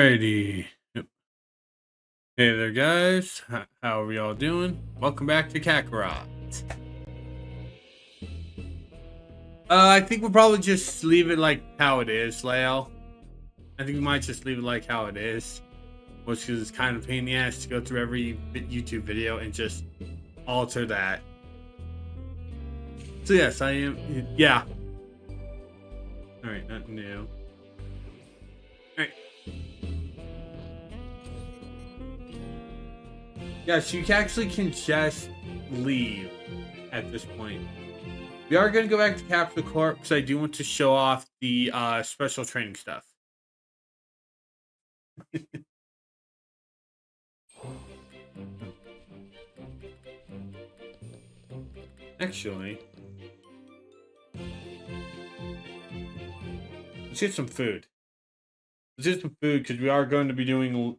Alrighty. Yep. Hey there, guys. How are we all doing? Welcome back to Kakarot. I think we'll probably just leave it like how it is, Leo. I think we might just leave it like how it is. Which because it's kind of a pain in the ass to go through every YouTube video and just alter that. So yes, I am. Yeah. Alright, nothing new. Alright. Yes, you actually can just leave at this point. We are going to go back to Capsule Corp because I do want to show off the special training stuff. Actually, let's get some food. Let's get some food because we are going to be doing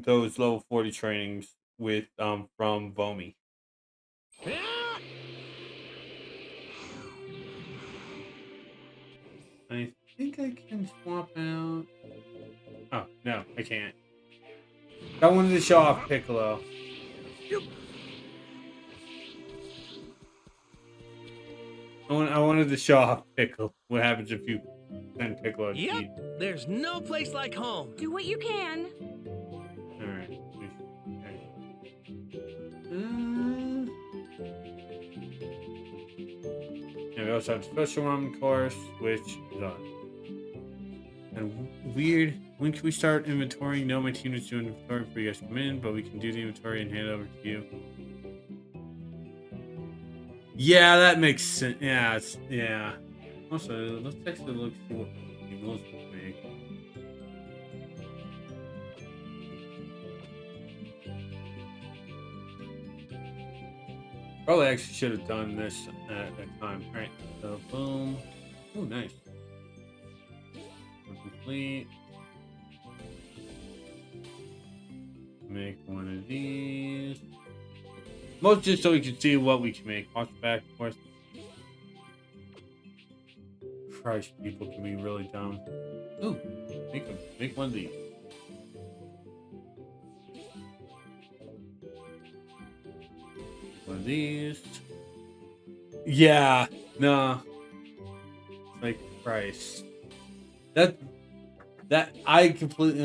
those level 40 trainings with from Vomi. I think I can swap out. Oh no, I can't. I wanted to show off Piccolo. I wanted to show off Piccolo. What happens if you send Piccolo to eat? There's no place like home. Do what you can. All right. Yeah, we also have special ramen course, which is on. And weird. When can we start inventory? No, my team is doing inventory before you guys come in, but we can do the inventory and hand it over to you. Yeah, that makes sense. Yeah, yeah. Also, let's actually look see what he wants to make. Probably actually should have done this at that time. All right, so boom. Oh, nice. Complete. Make one of these. Most just so we can see what we can make. Watch back, of course. Christ, people can be really dumb. Ooh, make one of these. One of these. Yeah, no. Like Christ. That I completely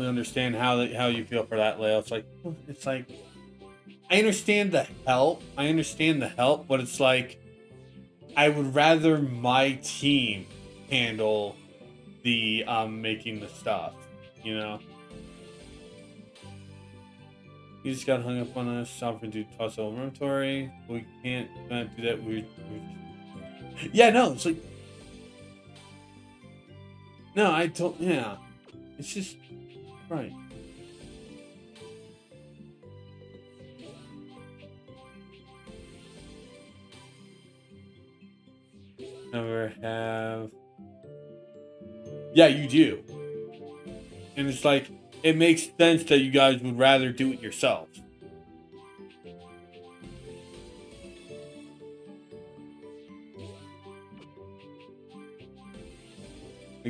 understand how you feel for that, Leo. It's like I understand the help. But it's like I would rather my team handle the making the stuff, you know. He just got hung up on us, offering to toss over inventory. We can't do that. Yeah, no, it's like no, I don't. Yeah, it's just right. Never have. Yeah, you do. And it's like, it makes sense that you guys would rather do it yourselves.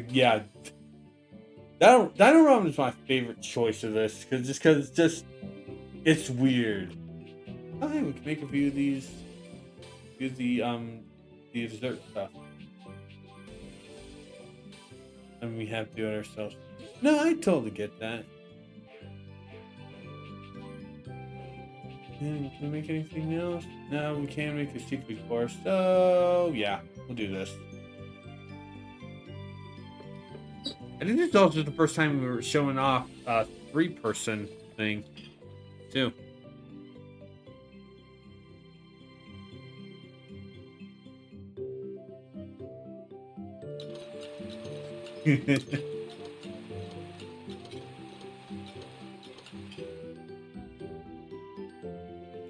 Yeah. That ramen is my favorite choice of this. Because it's weird. Oh, hey, we can make a few of these. Use the dessert stuff. And we have to do it ourselves. No, I totally get that. Can we make anything else? No, we can't make a secret course. So yeah, we'll do this. I think this is also the first time we were showing off a 3-person thing, too.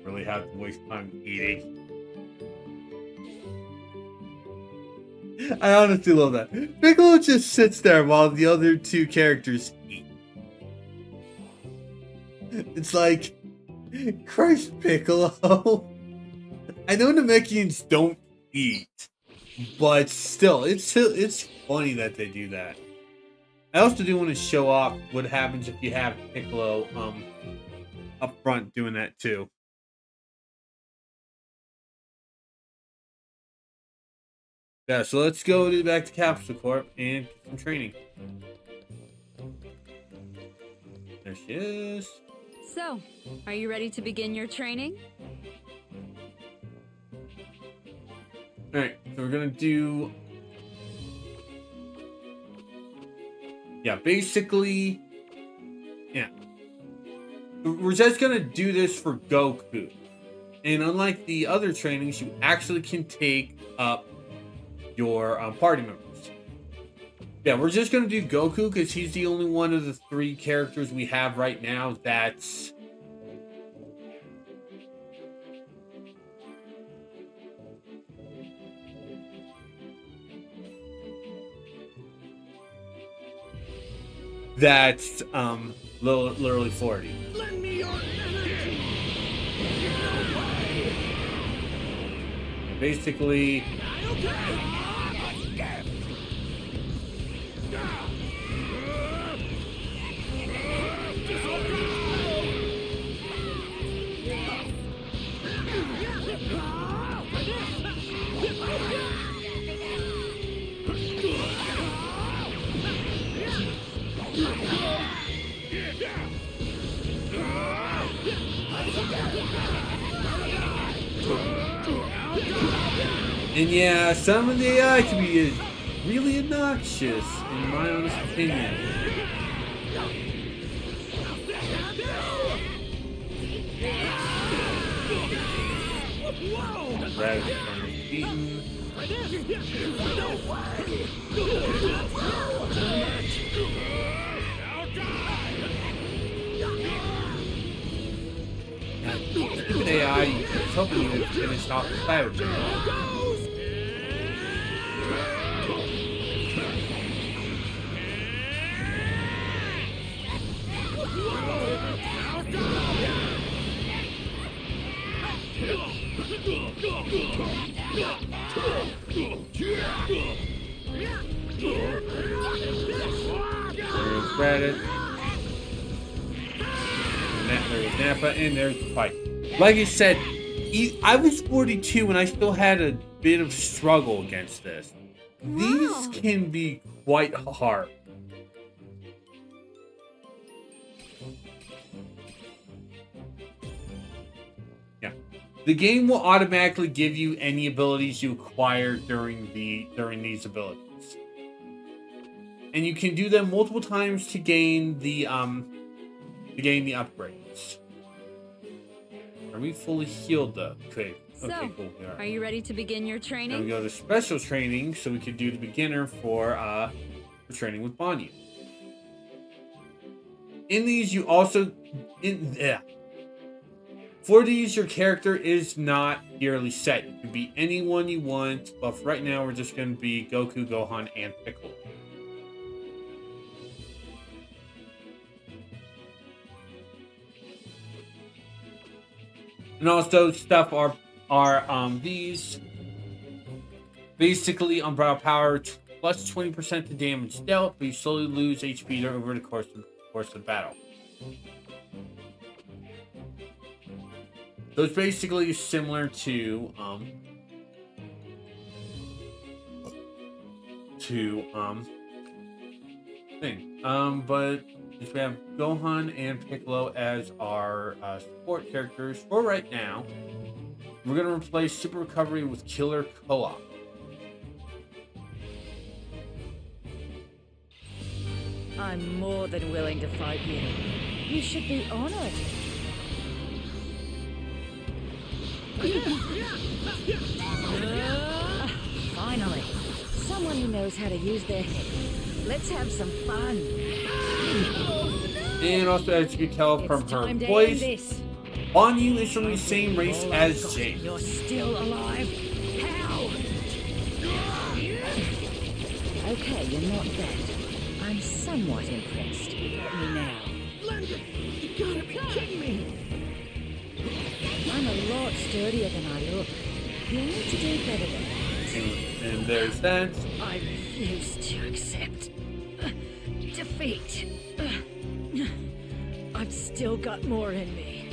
Really have to waste time eating. I honestly love that. Piccolo just sits there while the other 2 characters eat. It's like, Christ, Piccolo. I know Namekians don't eat, but still, it's funny that they do that. I also do want to show off what happens if you have Piccolo up front doing that too. Yeah, so let's go back to Capsule Corp and get some training. There she is. So, are you ready to begin your training? Alright, so we're gonna do... Yeah, basically... Yeah. We're just gonna do this for Goku. And unlike the other trainings, you actually can take up your party members. Yeah, we're just gonna do Goku because he's the only one of the 3 characters we have right now that's literally 40. Lend me your energy. Get away. Basically, and yeah, some of the AI can be really obnoxious, in my honest opinion. Rather than beaten. Stupid AI, it's hoping you to finish off the fire. There's Reddit. There's Nappa, and there's the fight. Like I said, I was 42 and I still had a bit of struggle against this. These can be quite hard. Yeah. The game will automatically give you any abilities you acquire during these abilities. And you can do them multiple times to gain the upgrades. Are we fully healed though? Okay. Okay, cool. Are you ready to begin your Now we training? go to special training, so we could do the beginner for training with Banyu. In these, you also for these, your character is not yearly set. You can be anyone you want, but for right now, we're just going to be Goku, Gohan, and Piccolo. And also, stuff are these basically umbrella power plus 20% to damage dealt, but you slowly lose HP over the course of the battle. So it's basically similar to but we have Gohan and Piccolo as our support characters for right now. We're gonna replace Super Recovery with Killer Co-op. I'm more than willing to fight you. You should be honored. Finally, someone who knows how to use their head. Let's have some fun. And also, as you can tell from her voice, Banyu is from the same race as Jake. You're still alive? How? Okay, you're not dead. I'm somewhat impressed. Let me now. Lend it. You gotta be kidding me. I'm a lot sturdier than I look. You'll need to do better than that. And there's that. I refuse to accept. defeat. I've still got more in me.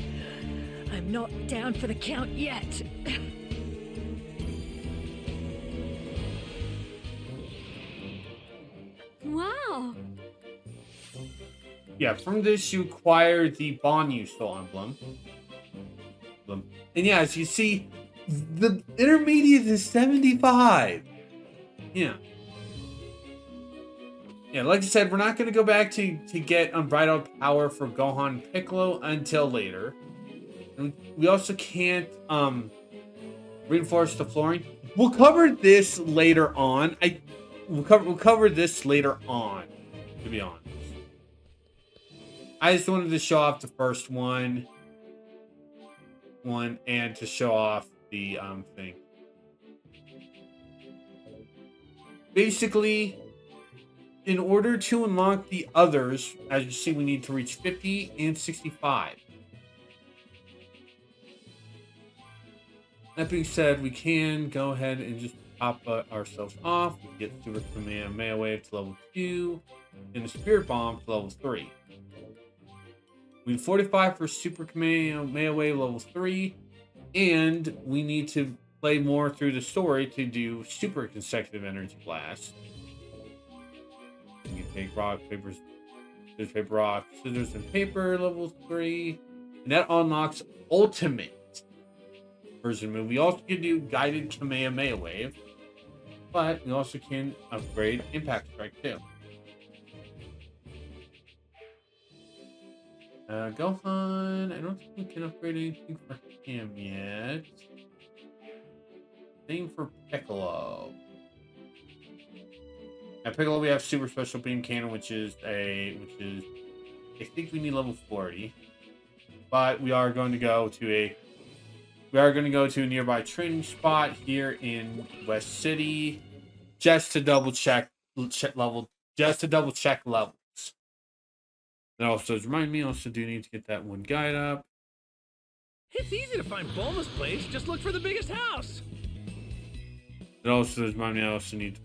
I'm not down for the count yet. Wow. Yeah, from this you acquire the Bonyu Soul Emblem. And yeah, as you see, the intermediate is 75. Yeah. Yeah, like I said, we're not going to go back to get Unbridled Power for Gohan and Piccolo until later. And we also can't reinforce the flooring. We'll cover this later on. We'll cover this later on, to be honest. I just wanted to show off the first one and to show off the thing. Basically, in order to unlock the others, as you see, we need to reach 50 and 65. That being said, we can go ahead and just top ourselves off. We get Super Kamehameha Wave to level 2 and the Spirit Bomb to level 3. We need 45 for Super Kamehameha Wave level 3, and we need to play more through the story to do Super Consecutive Energy Blast. You can take rock, paper, scissors, paper, rock, scissors, and paper level 3, and that unlocks Ultimate version move. We also can do Guided Kamehameha Wave, but we also can upgrade Impact Strike too. Gohan, I don't think we can upgrade anything for him yet. Same for Piccolo. At Piccolo, we have Super Special Beam Cannon, which is I think we need level 40. But we are going to go to a nearby training spot here in West City, just to double check levels. And also, remind me, also do need to get that one guide up. It's easy to find Bulma's place. Just look for the biggest house. It also remind me, I also need to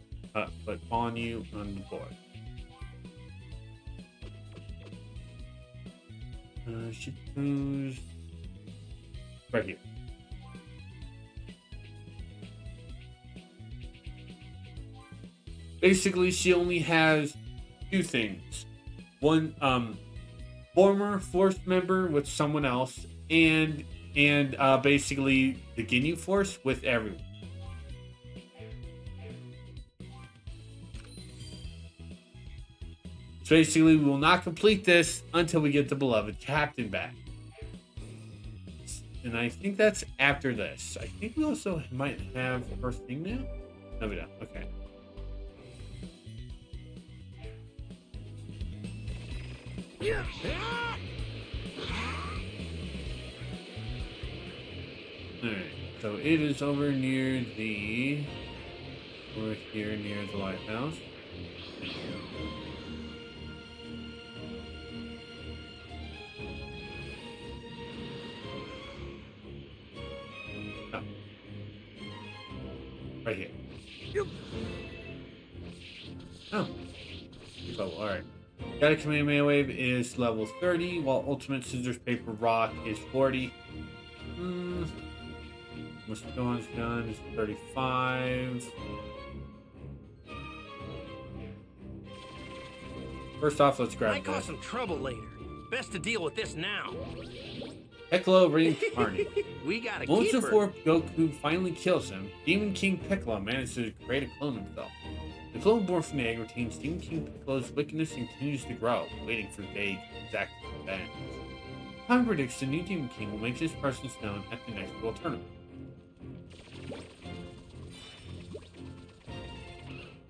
put Bonyu on the board. She goes right here. Basically, she only has two things. One, former Force member with someone else, and basically the Ginyu Force with everyone. So basically, we will not complete this until we get the beloved captain back. And I think that's after this. I think we also might have her thing now. No, we don't. Okay. Alright, so it is over here near the lighthouse. Oh. Right here. Oh. So, alright. Guided Kamehameha Wave is level 30, while Ultimate Scissors Paper Rock is 40. What's Gohan's gun is 35. First off, let's grab Might cause some trouble later. Best to deal with this now. Piccolo reincarnate. We gotta Once keep her. before Goku finally kills him, Demon King Piccolo manages to create a clone himself. The clone born from the egg retains Demon King Piccolo's wickedness and continues to grow, waiting for the day to exact revenge. Time predicts the new Demon King will make his presence known at the next World Tournament.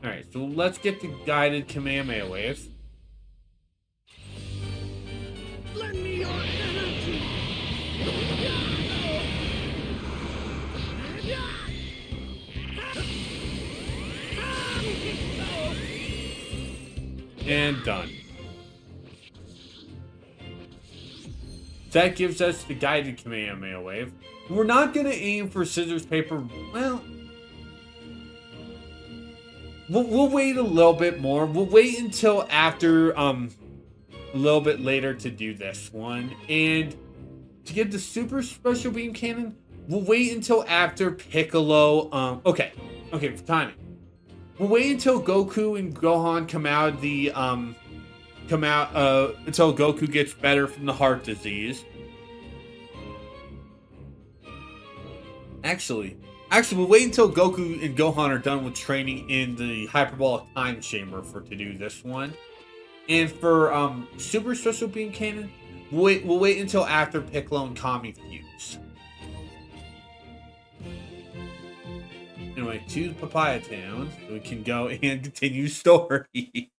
Alright, so let's get the guided Kamehameha Wave. Lend me your energy. And done. That gives us the guided Kamehameha Wave. We're not going to aim for scissors, paper. Well, we'll wait a little bit more. We'll wait until after a little bit later to do this one. And to get the super special beam cannon, we'll wait until after Piccolo. Okay, for timing. We'll wait until Goku and Gohan come out until Goku gets better from the heart disease. Actually, we'll wait until Goku and Gohan are done with training in the hyperbolic time chamber to do this one. And for super special beam cannon, we'll wait until after Piccolo and Kami fuse. Anyway, to Papaya Town, so we can go and continue story.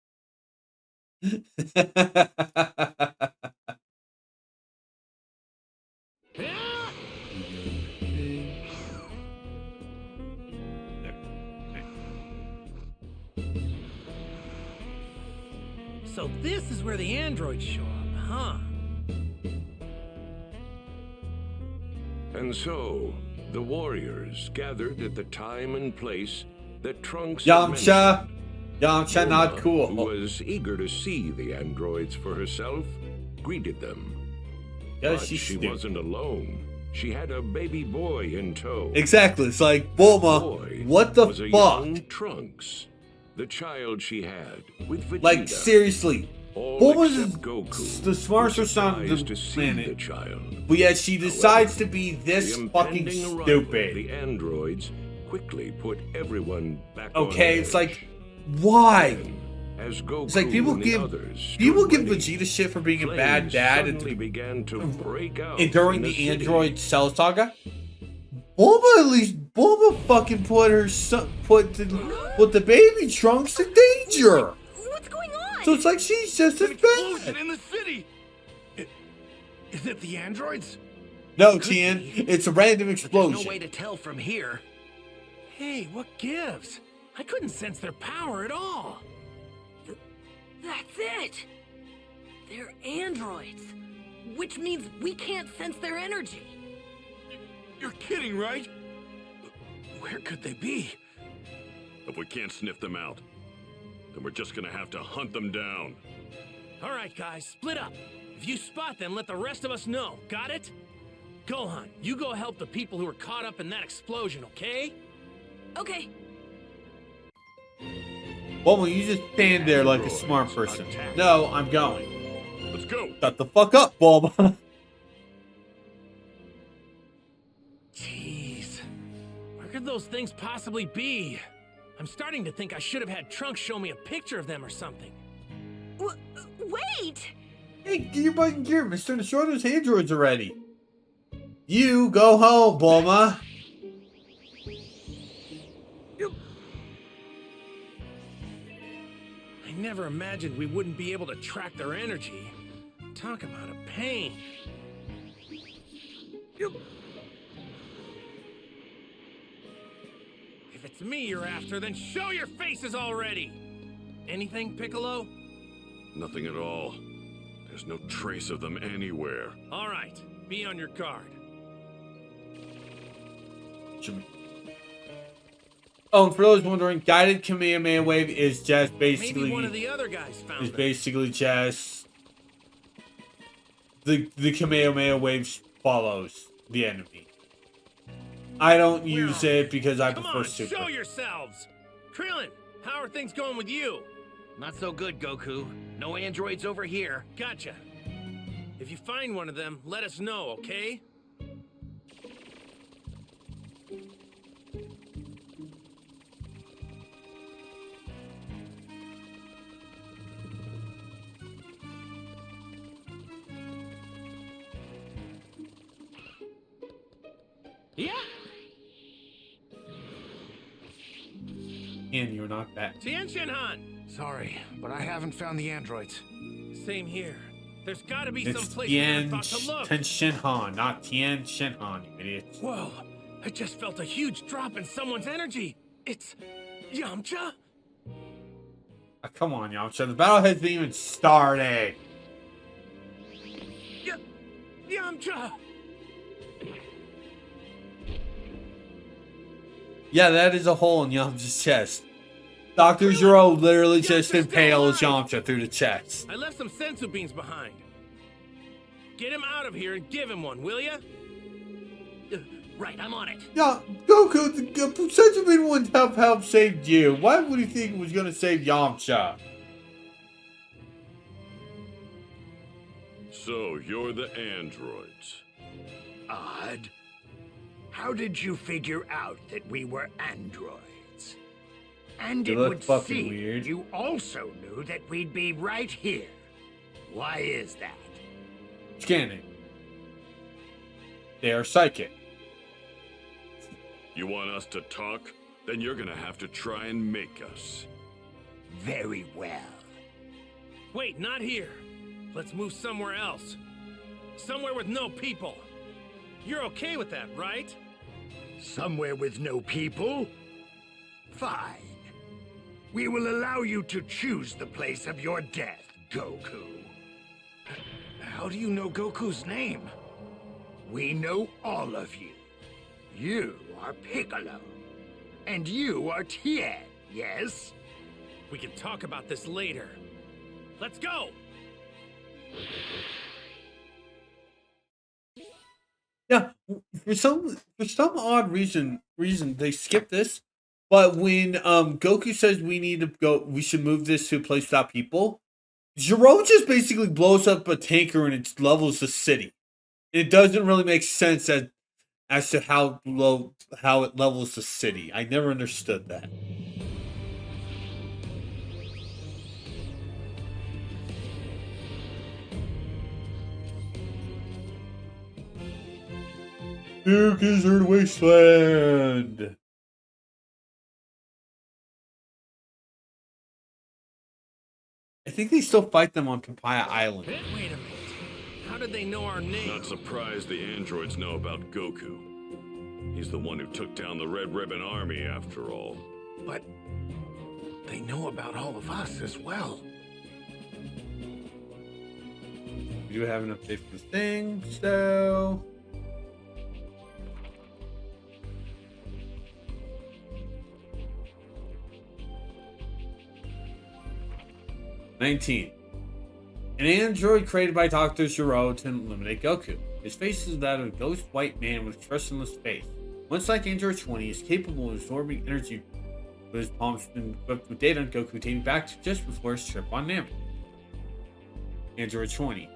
So this is where the androids show up, huh? And so, the warriors gathered at the time and place that Trunks Yamcha, not Bulma, cool. who was eager to see the androids for herself, greeted them. Yeah, But she's she stupid. wasn't alone. She had a baby boy in tow. Exactly. It's like, Bulma, Boy what the was a fuck? young Trunks, the child she had with Vegeta. Like, seriously. All Bulma's except Goku, the smartest was person on the surprised to see planet. the child. But yet she decides to be this The fucking impending arrival of stupid. The androids quickly put everyone back Okay, on it's edge. like, why? As Goku It's like people and the give others stood Vegeta ready, shit for being a bad flames dad suddenly began to break out and during in the city. Android Cell Saga. Bulma fucking put her son, put the baby Trunks in danger. What's going on? So it's like she's just as Explosion bad. in the city! Is it the androids? No, Tien, it's a random There's explosion. no way to tell from here. Hey, what gives? I couldn't sense their power at all. That's it! They're androids, which means we can't sense their energy. You're kidding, right? Where could they be? If we can't sniff them out, then we're just gonna have to hunt them down. All right, guys, split up. If you spot them, let the rest of us know. Got it? Gohan, you go help the people who were caught up in that explosion, okay? Okay, Bulma, you just stand there like a smart person. No, I'm going. Let's go. Shut the fuck up, Bulma. Jeez. Where could those things possibly be? I'm starting to think I should have had Trunks show me a picture of them or something. wait! Hey, get your butt in gear. Mr. Destroy those androids already. You go home, Bulma. I never imagined we wouldn't be able to track their energy. Talk about a pain. If it's me you're after, then show your faces already! Anything, Piccolo? Nothing at all. There's no trace of them anywhere. All right, be on your guard. Oh, and for those wondering, guided Kamehameha wave is just basically Maybe one of the other guys found is them. basically just the Kamehameha wave follows the enemy. I don't use it because I Come prefer on, super. show yourselves! Krillin, how are things going with you? Not so good, Goku. No androids over here. Gotcha. If you find one of them, let us know, okay? Yeah. And you're not that. Tien Shinhan! Sorry, but I haven't found the androids. Same here. There's gotta be It's some place we never Tien thought to look. Shinhan, not Tien Shinhan, you idiot. Whoa! I just felt a huge drop in someone's energy. It's Yamcha? Come on, Yamcha. The battle hasn't even started. Yamcha! Yeah, that is a hole in Yamcha's chest. Dr. Zero literally just impales Yamcha through the chest. I left some sensu beans behind. Get him out of here and give him one, will ya? Right, I'm on it. Yeah, Goku, the sensu bean wouldn't have helped save you. Why would you think it was gonna save Yamcha? So, you're the androids. Odd. How did you figure out that we were androids? And You it look would fucking seem weird. you also knew that we'd be right here. Why is that? Scanning. They are psychic. You want us to talk? Then you're gonna have to try and make us. Very well. Wait, not here. Let's move somewhere else. Somewhere with no people. You're okay with that, right? Somewhere with no people? Fine. We will allow you to choose the place of your death, Goku. How do you know Goku's name? We know all of you. You are Piccolo. And you are Tien, yes? We can talk about this later. Let's go! Yeah, for some odd reason they skipped this. But when Goku says we should move this to a place without people, Zero just basically blows up a tanker and it levels the city. It doesn't really make sense as to how it levels the city. I never understood that. New Gizzard Wasteland. I think they still fight them on Papaya Island. Wait a minute. How did they know our name? Not surprised the androids know about Goku. He's the one who took down the Red Ribbon Army, after all. But they know about all of us as well. We do have an update for this thing, so... (19) An android created by Dr. Gero to eliminate Goku. His face is that of a ghost white man with expressionless face. Once like Android 20, is capable of absorbing energy with his palms and equipped with data on Goku dating back to just before his trip on Namek. Android 20.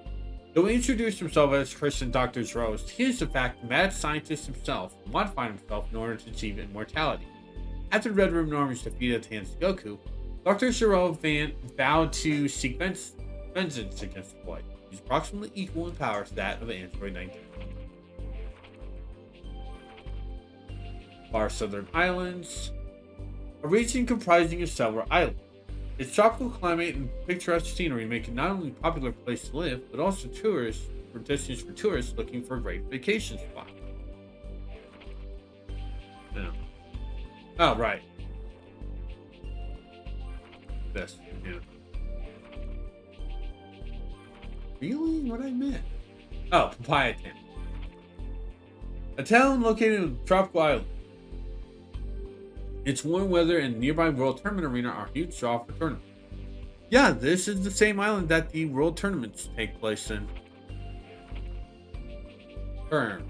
Though he introduced himself as Christian Dr. Gero, he is in fact the mad scientist himself who modified himself in order to achieve immortality. After the Red Ribbon Army's defeat at the hands of Goku, Dr. Gero vowed to seek vengeance against the boy. He's approximately equal in power to that of Android 19. Far Southern Islands. A region comprising of several islands. Its tropical climate and picturesque scenery make it not only a popular place to live, but also destinations for tourists looking for a great vacation spot. Yeah. Oh, right. This, yeah. Really? What I meant? Oh, Papaya Town. A town located in a tropical island. Its warm weather and nearby World Tournament Arena are a huge draw for tournaments. Yeah, this is the same island that the World Tournaments take place in. Terms.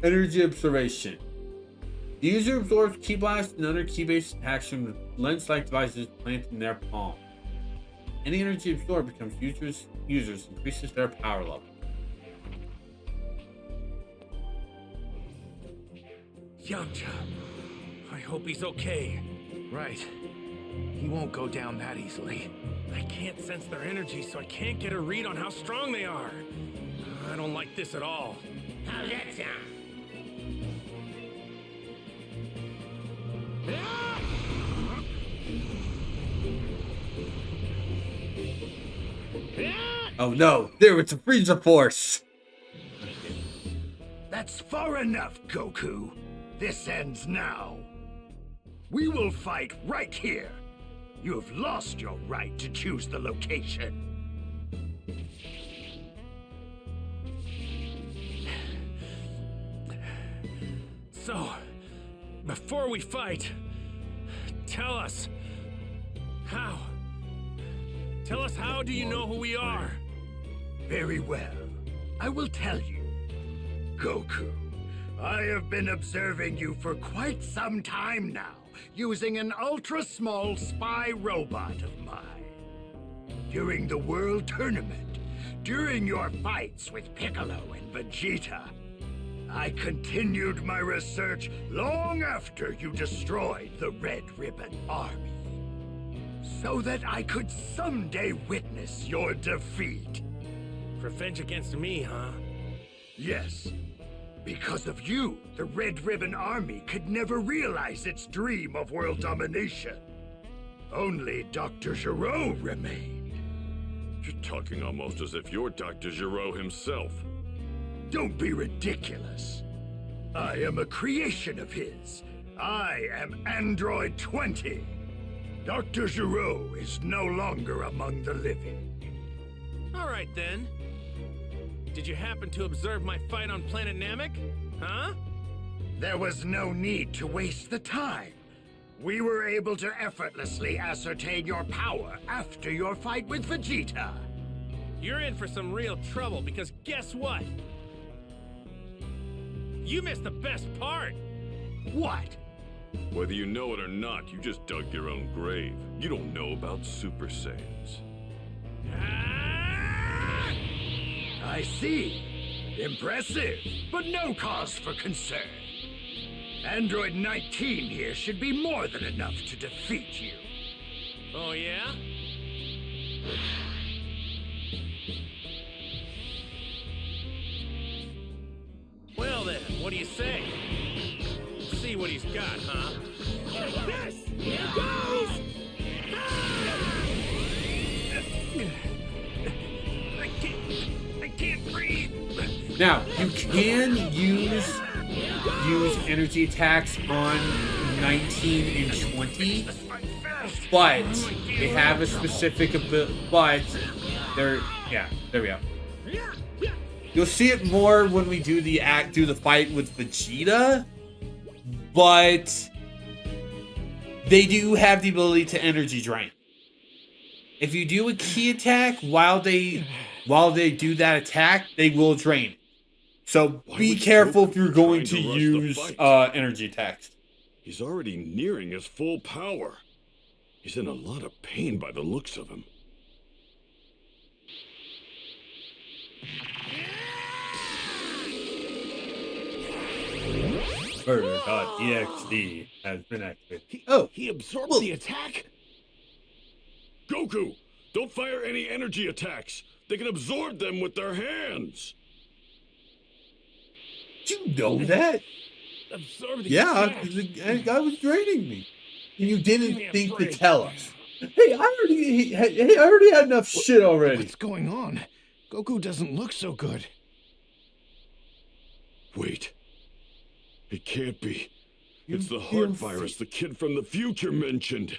Energy observation. The user absorbs Ki Blast and other Ki-based attacks from the lens-like devices planted in their palm. Any energy absorbed becomes users increases their power level. Yamcha. I hope he's okay. Right. He won't go down that easily. I can't sense their energy, so I can't get a read on how strong they are. I don't like this at all. How's that sound? Oh no, there it's a Frieza Force! That's far enough, Goku. This ends now. We will fight right here. You have lost your right to choose the location. So, before we fight, tell us how. Tell us, how do you know who we are? Very well. I will tell you. Goku, I have been observing you for quite some time now, using an ultra-small spy robot of mine. During the World Tournament, during your fights with Piccolo and Vegeta, I continued my research long after you destroyed the Red Ribbon Army, so that I could someday witness your defeat. Revenge against me, huh? Yes. Because of you, the Red Ribbon Army could never realize its dream of world domination. Only Dr. Gero remained. You're talking almost as if you're Dr. Gero himself. Don't be ridiculous. I am a creation of his. I am Android 20. Dr. Gero is no longer among the living. All right, then. Did you happen to observe my fight on planet Namek? Huh? There was no need to waste the time. We were able to effortlessly ascertain your power after your fight with Vegeta. You're in for some real trouble, because guess what? You missed the best part. What? Whether you know it or not, you just dug your own grave. You don't know about Super Saiyans. I see. Impressive, but no cause for concern. Android 19 here should be more than enough to defeat you. Oh, yeah? Well then, what do you say? Let's see what he's got, huh? Yes! Here goes! I can't breathe. Now, you can use energy attacks on 19 and 20, but they have a specific ability. But they're, yeah, there we go. You'll see it more when we do the fight with Vegeta, but they do have the ability to energy drain. If you do a key attack while they do that attack, they will drain. So be careful if you're going to use energy attacks. He's already nearing his full power. He's in a lot of pain by the looks of him. Murder.exe has been activated. He absorbed the attack? Goku, don't fire any energy attacks. They can absorb them with their hands. Did you know that? Absorb the Yeah, attack. the guy was draining me. And you didn't think to tell us. Hey, I already had enough shit already. What's going on? Goku doesn't look so good. Wait. It can't be. It's the heart virus the kid from the future mentioned.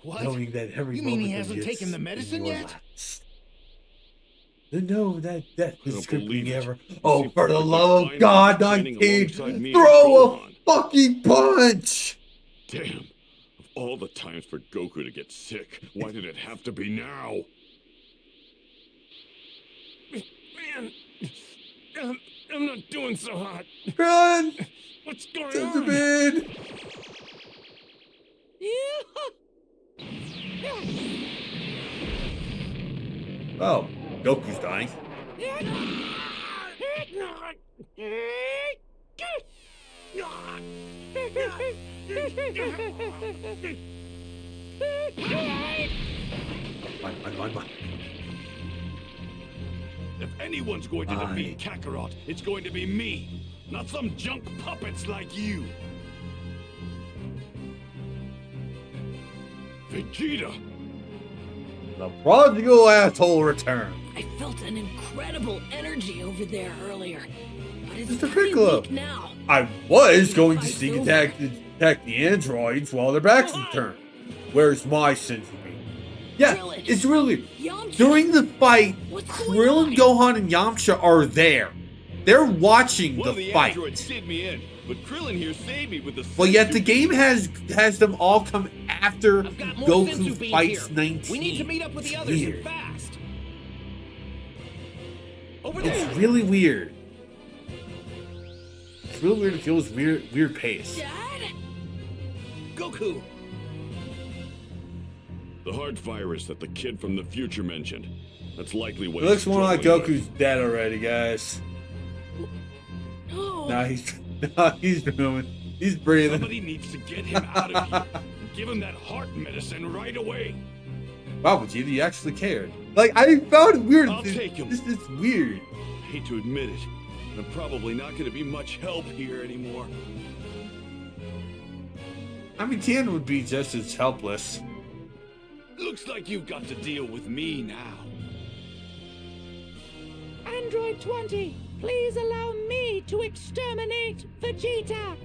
What? Knowing that every You mean he moment that hasn't gets taken the is medicine your yet? last. No, that is don't scripting believe it. ever. You Oh, seem for the perfectly love of fine God, training 19, alongside me and throw a Gohan. fucking punch! Damn. Of all the times for Goku to get sick, why did it have to be now? Man, I'm not doing so hot. Run! What's going Send him on? in! Oh, Goku's dying. Fine. If anyone's going to defeat Kakarot, it's going to be me, not some junk puppets like you. Vegeta! The prodigal asshole return. I felt an incredible energy over there earlier, but it's Mr. pretty Piccolo. weak now. I was going to sneak attack the androids while their backs are turned. Where's my sense of me? Yeah, Krillin. it's really Yamcha. during the fight. What's going Krillin, on? Gohan, and Yamcha are there. They're watching One the of the fight. androids did me in. But Krillin here saved me with the. Well, yet the game has them all come after I've got more Goku senzu beans fights here. 19. We need to meet up with the It's others weird. and fast. Over there. It's really weird. It's really weird. It feels weird pace. Dad? Goku. The heart virus that the kid from the future mentioned. That's likely what. It looks he's more like struggling Goku's dead already, guys. No. Nah, he's doing. He's with. breathing. Somebody needs to get him out of here and give him that heart medicine right away. Wow, Vegeta, you actually cared. Like, I found it weird. I'll take him. It's weird. I hate to admit it, but I'm probably not going to be much help here anymore. I mean, Tien would be just as helpless. Looks like you've got to deal with me now. Android 20, please allow me to exterminate Vegeta.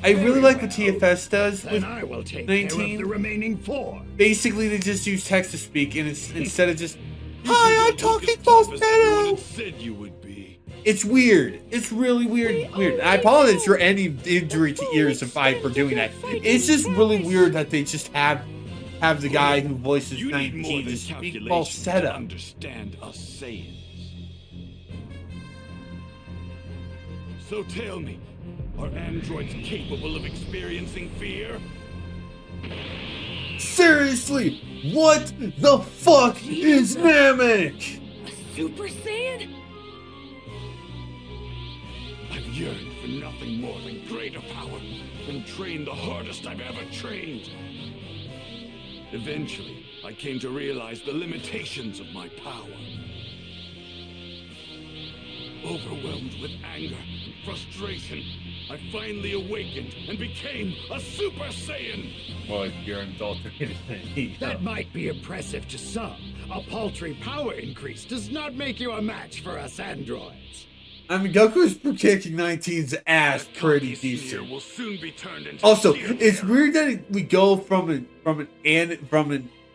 I really like what TFS does Then with I will take care of 19. the remaining 4. Basically, they just use text to speak, and it's instead of just, You "Hi, I'm don't look talking as tough as everyone falsetto." had said you would be. It's weird. It's really weird. Weird. I apologize for any injury to ears if I for doing that. It's just really weird that they just have the guy who voices You need more 19 than just speak calculation to falsetto. understand us Saiyans. So tell me, are androids capable of experiencing fear? Seriously, what the fuck is Namek? Super Saiyan? I've yearned for nothing more than greater power and trained the hardest I've ever trained. Eventually, I came to realize the limitations of my power. Overwhelmed with anger and frustration, I finally awakened and became a Super Saiyan! Well, if you're adulterated, That might be impressive to some. A paltry power increase does not make you a match for us androids. I mean, Goku's kicking 19's ass pretty Cocky sneer decent. will soon be turned into Also, sheer it's terror. weird that we go from an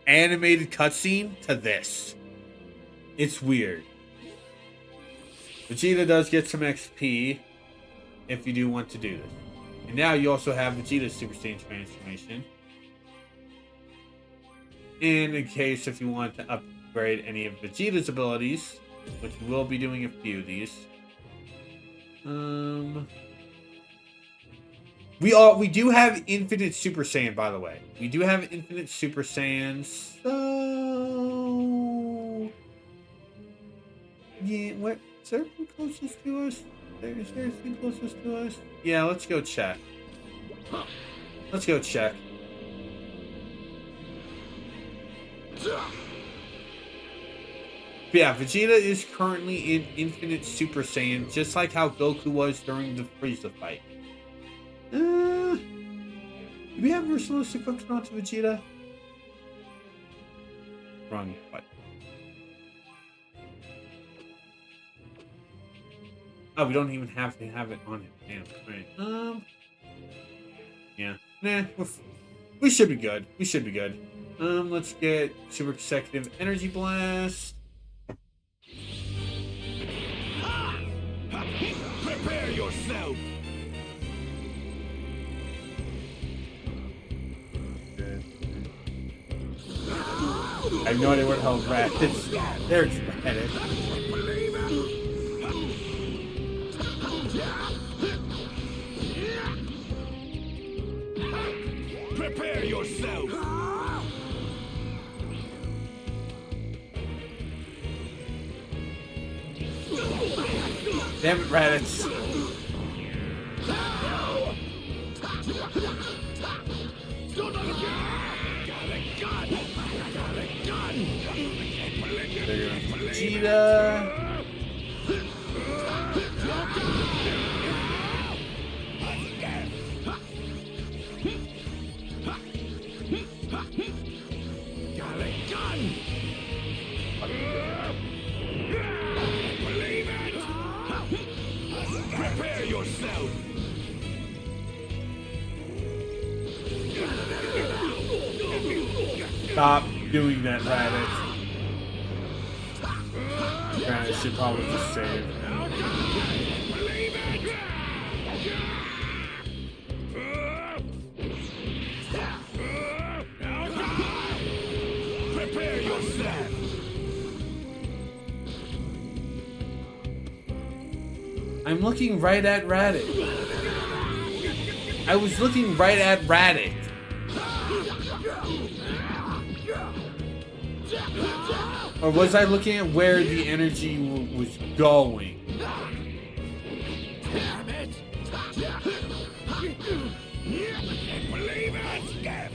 animated cutscene to this. It's weird. Vegeta does get some XP if you do want to do this. And now you also have Vegeta's Super Saiyan transformation. And in case if you want to upgrade any of Vegeta's abilities, which we'll be doing a few of these. We do have infinite Super Saiyan, by the way. We do have infinite Super Saiyans. So yeah, what? Is there anything closest to us? Is there anything closest to us? Yeah, let's go check. Let's go check. But yeah, Vegeta is currently in Infinite Super Saiyan, just like how Goku was during the Frieza fight. Do we have Merciless equipped onto Vegeta? Wrong button. Oh, we don't even have to have it on him. Damn. Right. Yeah. Nah. We should be good. We should be good. Let's get Super Consecutive Energy Blast. Prepare yourself! I have no idea where the hell Rat is. There's Rat. Prepare yourself! Damn it, Raditz. Vegeta. Prepare yourself! Stop doing that, Raditz. Raditz should probably just save. yourself! I'm looking right at Raditz. I was looking right at Raditz. Or was I looking at where the energy was going? Damn it! I can't believe it!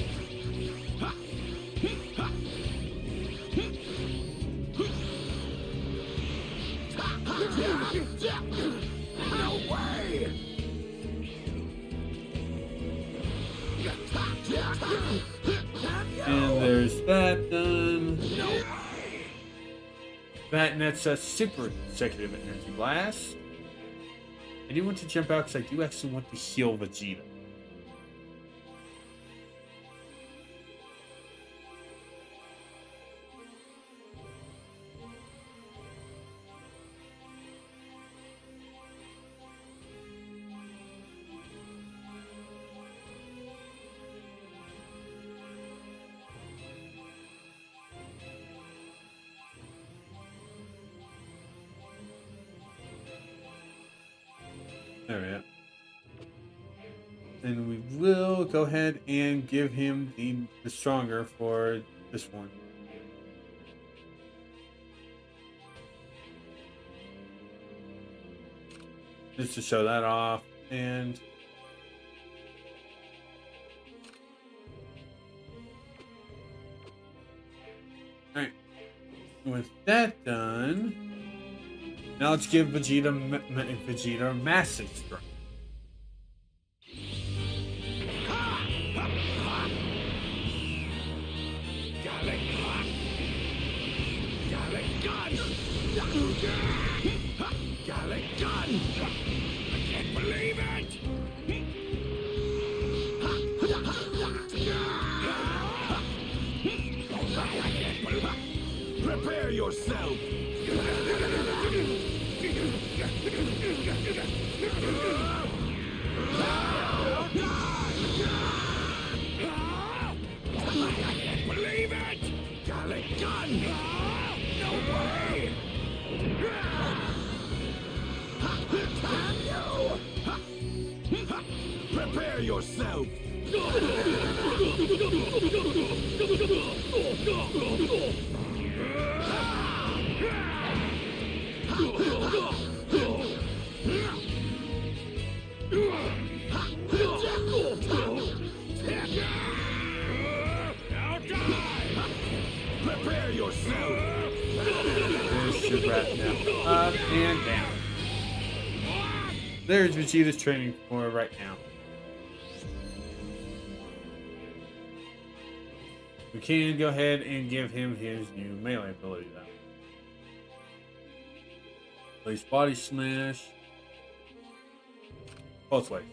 No way! And there's that done. That nets a super consecutive energy blast. I do want to jump out because I do actually want to heal Vegeta. There we go. And we will go ahead and give him the stronger for this one. Just to show that off. And alright. With that done, now let's give Vegeta massive strength. Gallic gun! I can't believe it! Prepare yourself! I can't believe it! Gallic gun! No way! Prepare yourself! Now die! Prepare yourself! There's your rat now. Up and down. There's Vegeta's training for right now. We can go ahead and give him his new melee ability though. Place body smash. Both ways.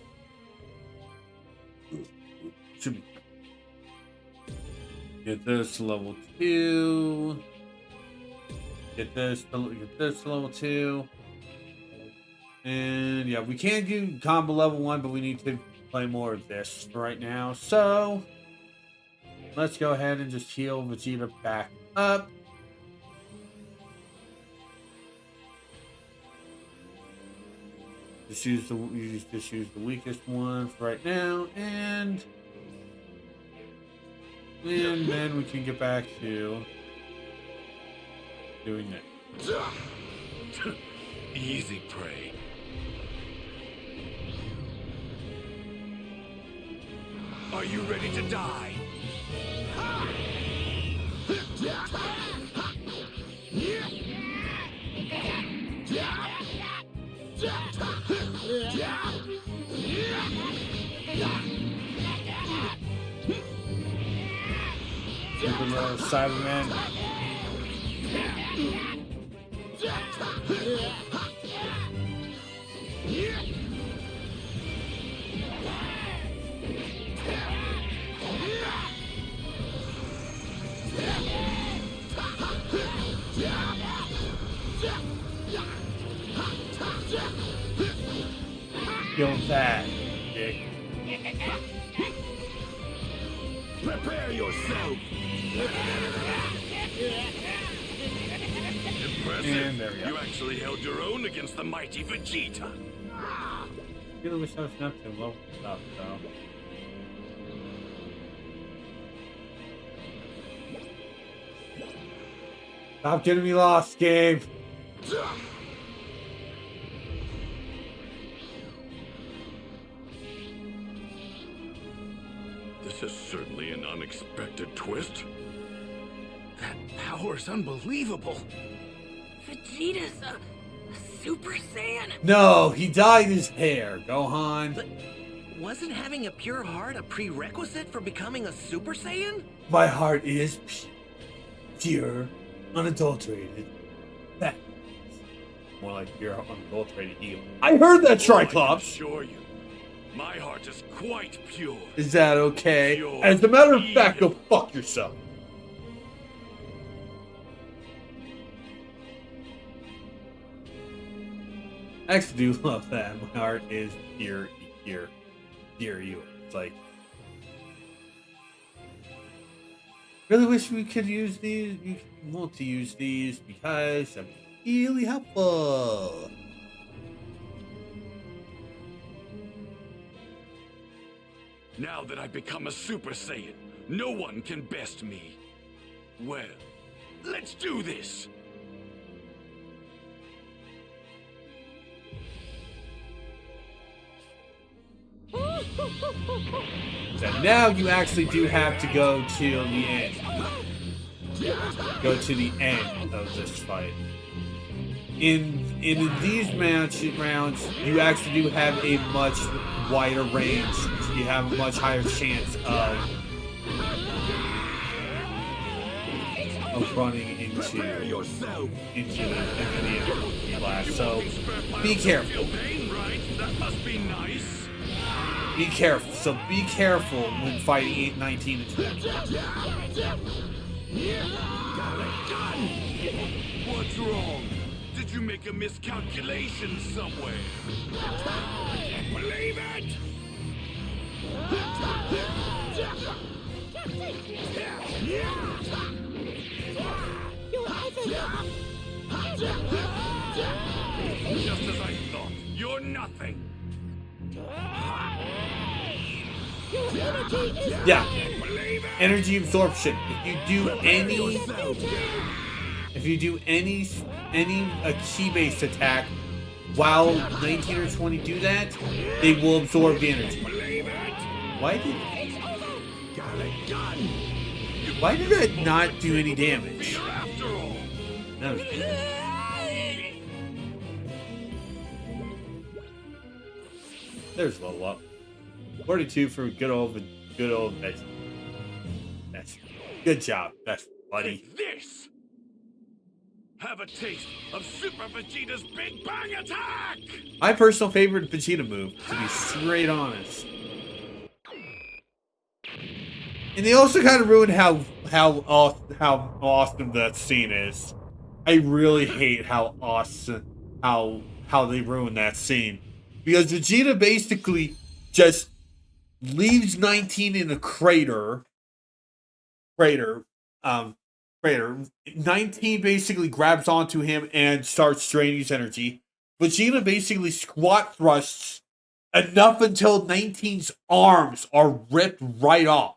Should be. Get this to level 2. Get this to level 2. And yeah, we can do combo level 1, but we need to play more of this for right now. So let's go ahead and just heal Vegeta back up. Just use the weakest one for right now, and then we can get back to doing that. Easy prey. Are you ready to die? Super little Cyberman. Kill that, dick. Prepare yourself! Impressive. And there we go. You actually held your own against the mighty Vegeta. I really wish I was not too low stuff, though. Stop getting me lost, game. This is certainly an unexpected twist. That power's unbelievable. Vegeta's a Super Saiyan. No, he dyed his hair, Gohan. But wasn't having a pure heart a prerequisite for becoming a Super Saiyan? My heart is pure, unadulterated. That more like pure, unadulterated ego. I heard that, I can Triclops. assure you, my heart is quite pure. Is that okay? Pure As a matter of fact, ego. go fuck yourself. I actually do love that. My heart is pure you. It's like, really wish we could use these. We want to use these because they're really helpful. Now that I've become a Super Saiyan, no one can best me. Well, let's do this. So now you actually do have to go to the end. Go to the end of this fight. In these rounds, you actually do have a much wider range. You have a much higher chance of running into the blast. So be careful. Pain, right? That must be nice. Be careful. So be careful when fighting 19 and 20. What's wrong? Did you make a miscalculation somewhere? I can't believe it! Just as I thought, you're nothing. Yeah. Energy absorption. If you do any a key-based attack while 19 or 20 do that, they will absorb the energy. Why did that not do any damage? No. There's a level up. 42 for good old Vegeta. That's good job, best buddy. Take this! Have a taste of Super Vegeta's Big Bang Attack! My personal favorite Vegeta move, to be straight honest. And they also kind of ruined how awesome that scene is. I really hate how awesome how they ruined that scene, because Vegeta basically just leaves 19 in a crater. 19 basically grabs onto him and starts draining his energy. Vegeta basically squat thrusts enough until 19's arms are ripped right off.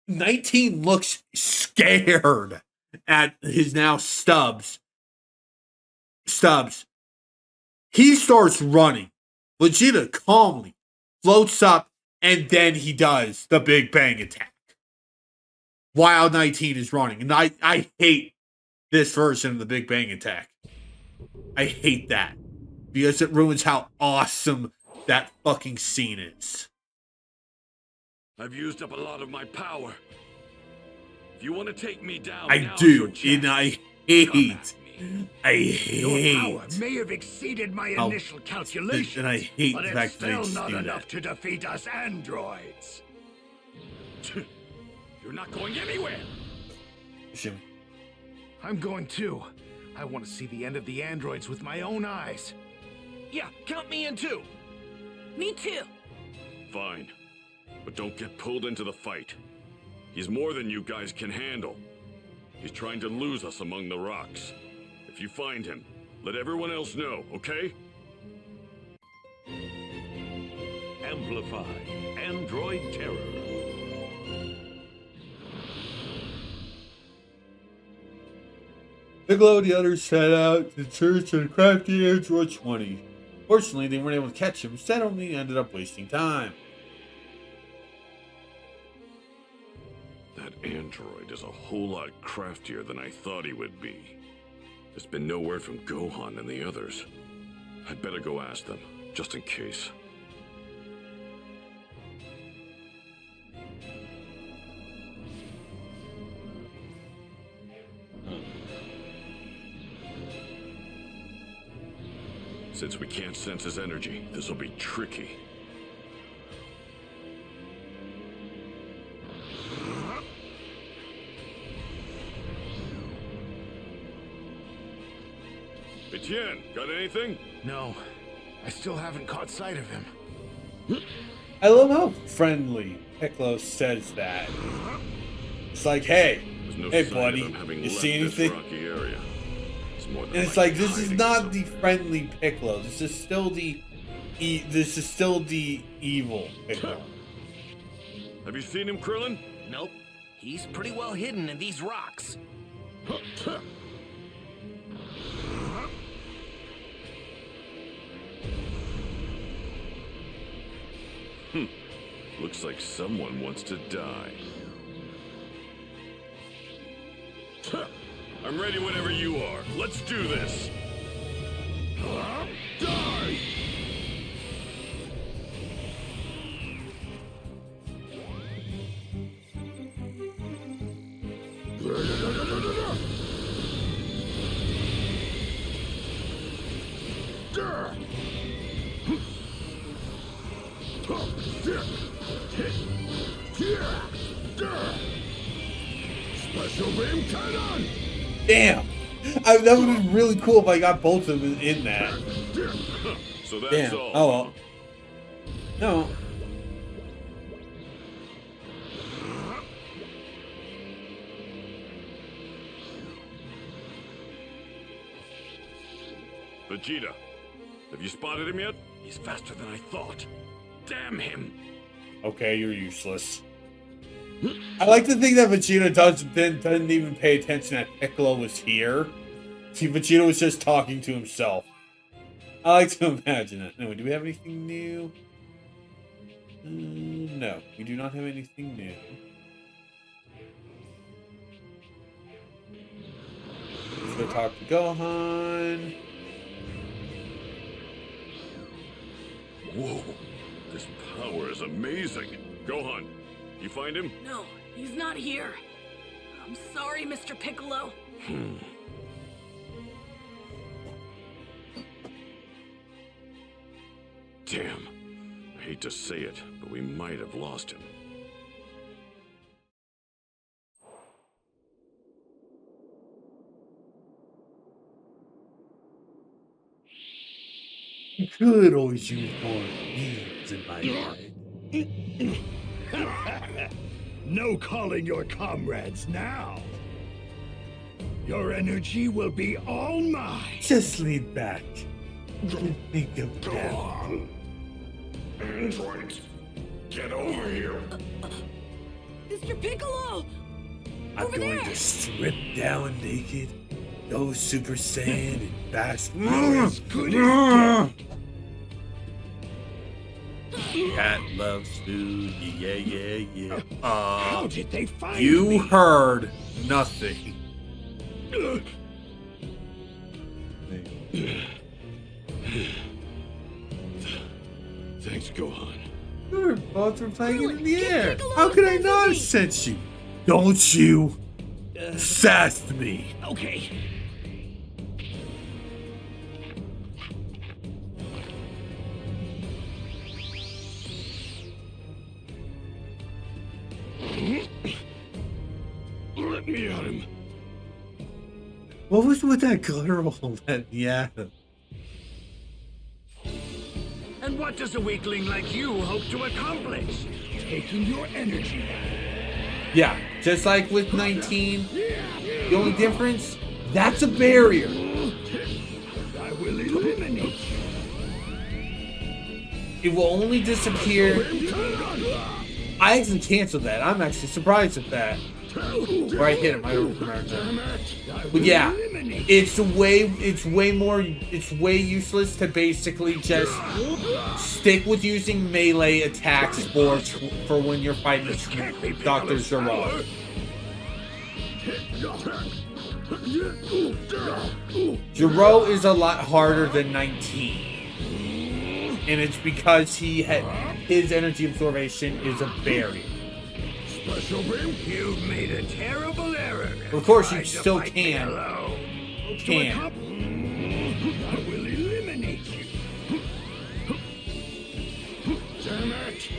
19 looks scared at his now Stubbs. He starts running. Vegeta calmly floats up, and then he does the Big Bang attack while 19 is running. And I hate this version of the Big Bang attack. I hate that, because it ruins how awesome that fucking scene is. I've used up a lot of my power. If you want to take me down, I now's do, your chance. and I Your power hate, may have exceeded my Oh, initial calculations, and I hate but the it's fact that they still just not do enough that. to defeat us androids. You're not going anywhere. Jimmy. I'm going too. I want to see the end of the androids with my own eyes. Yeah, count me in too. Me too. Fine, but don't get pulled into the fight. He's more than you guys can handle. He's trying to lose us among the rocks. If you find him, let everyone else know, okay? Amplify. Android terror. Piccolo and the others set out to search for crafty Android 20. Fortunately, they weren't able to catch him, instead only ended up wasting time. That android is a whole lot craftier than I thought he would be. There's been no word from Gohan and the others. I'd better go ask them, just in case. Since we can't sense his energy, this'll be tricky. Etienne, got anything? No, I still haven't caught sight of him. I love how friendly Piccolo says that. It's like, hey, There's no hey sign buddy, of him having you left see this anything? rocky area. It's more than And it's like, this is hiding not something. the friendly Piccolo. This is still the evil Piccolo. Have you seen him, Krillin? Nope. He's pretty well hidden in these rocks. Looks like someone wants to die. I'm ready whenever you are. Let's do this. Die! Special beam cannon! Damn! That would have been really cool if I got both of them in that. So that's Damn. all. Oh well. No. Vegeta, have you spotted him yet? He's faster than I thought. Damn him! Okay, you're useless. I like to think that Vegeta doesn't even pay attention that Piccolo was here. See, Vegeta was just talking to himself. I like to imagine that. Anyway, do we have anything new? No, we do not have anything new. Let's go talk to Gohan. Whoa, this power is amazing. Gohan, you find him? No, he's not here. I'm sorry, Mr. Piccolo. Damn. I hate to say it, but we might have lost him. You could always use more beans in my life. No calling your comrades now. Your energy will be all mine. Just lean back and think of them. Androids, get over here! Mr. Piccolo! I'm Over going there! to strip down naked, go Super Saiyan, and bask. You're as good as dead. Cat loves food, yeah. How did they find me? You heard nothing. Thanks, Gohan. Your both were playing in the Get air. Piccolo How a could I sense of not have me. sent you? Don't you sass me. Okay. Let me at him. What was with that girl? Yeah. And what does a weakling like you hope to accomplish? Taking your energy. Yeah, just like with 19. The only difference, that's a barrier. I will eliminate you. It will only disappear. I actually canceled that. I'm actually surprised at that. Or I hit him. I don't remember. But yeah, it's way useless to basically just stick with using melee attacks for when you're fighting Dr. Zero. Zero is a lot harder than 19. And it's because his energy absorption is a barrier. Special beam, you've made a terrible error. Of course, you still can. I will eliminate you. Damn it!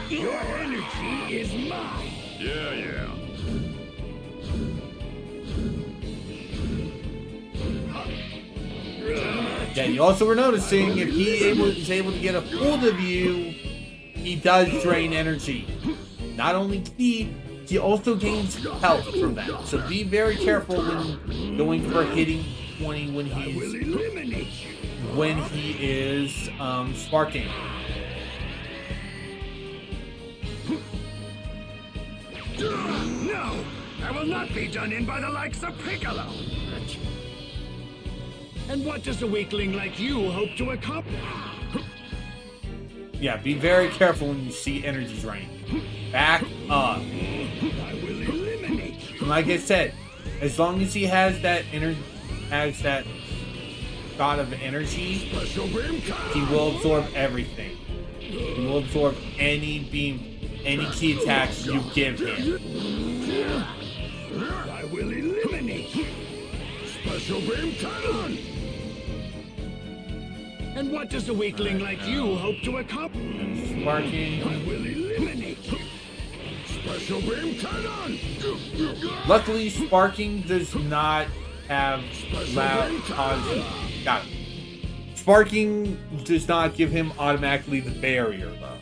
Your energy is mine. Yeah. Yeah, you also were noticing if he is able to get a hold of you, he does drain energy. Not only he also gains health from that. So be very careful when going for hitting 20 when he is sparking. No, I will not be done in by the likes of Piccolo. And what does a weakling like you hope to accomplish? Yeah, be very careful when you see energy drain. Back up. I will eliminate you. And like I said, as long as he has that shot of energy, Special beam, he will absorb everything. He will absorb any beam, any key attacks you give him. I will eliminate you. Special beam cannon. And what does a weakling like you hope to accomplish? Sparking. I will eliminate you. Special beam cannon. Luckily, sparking does not have loud cause. Got it. Sparking does not give him automatically the barrier, though,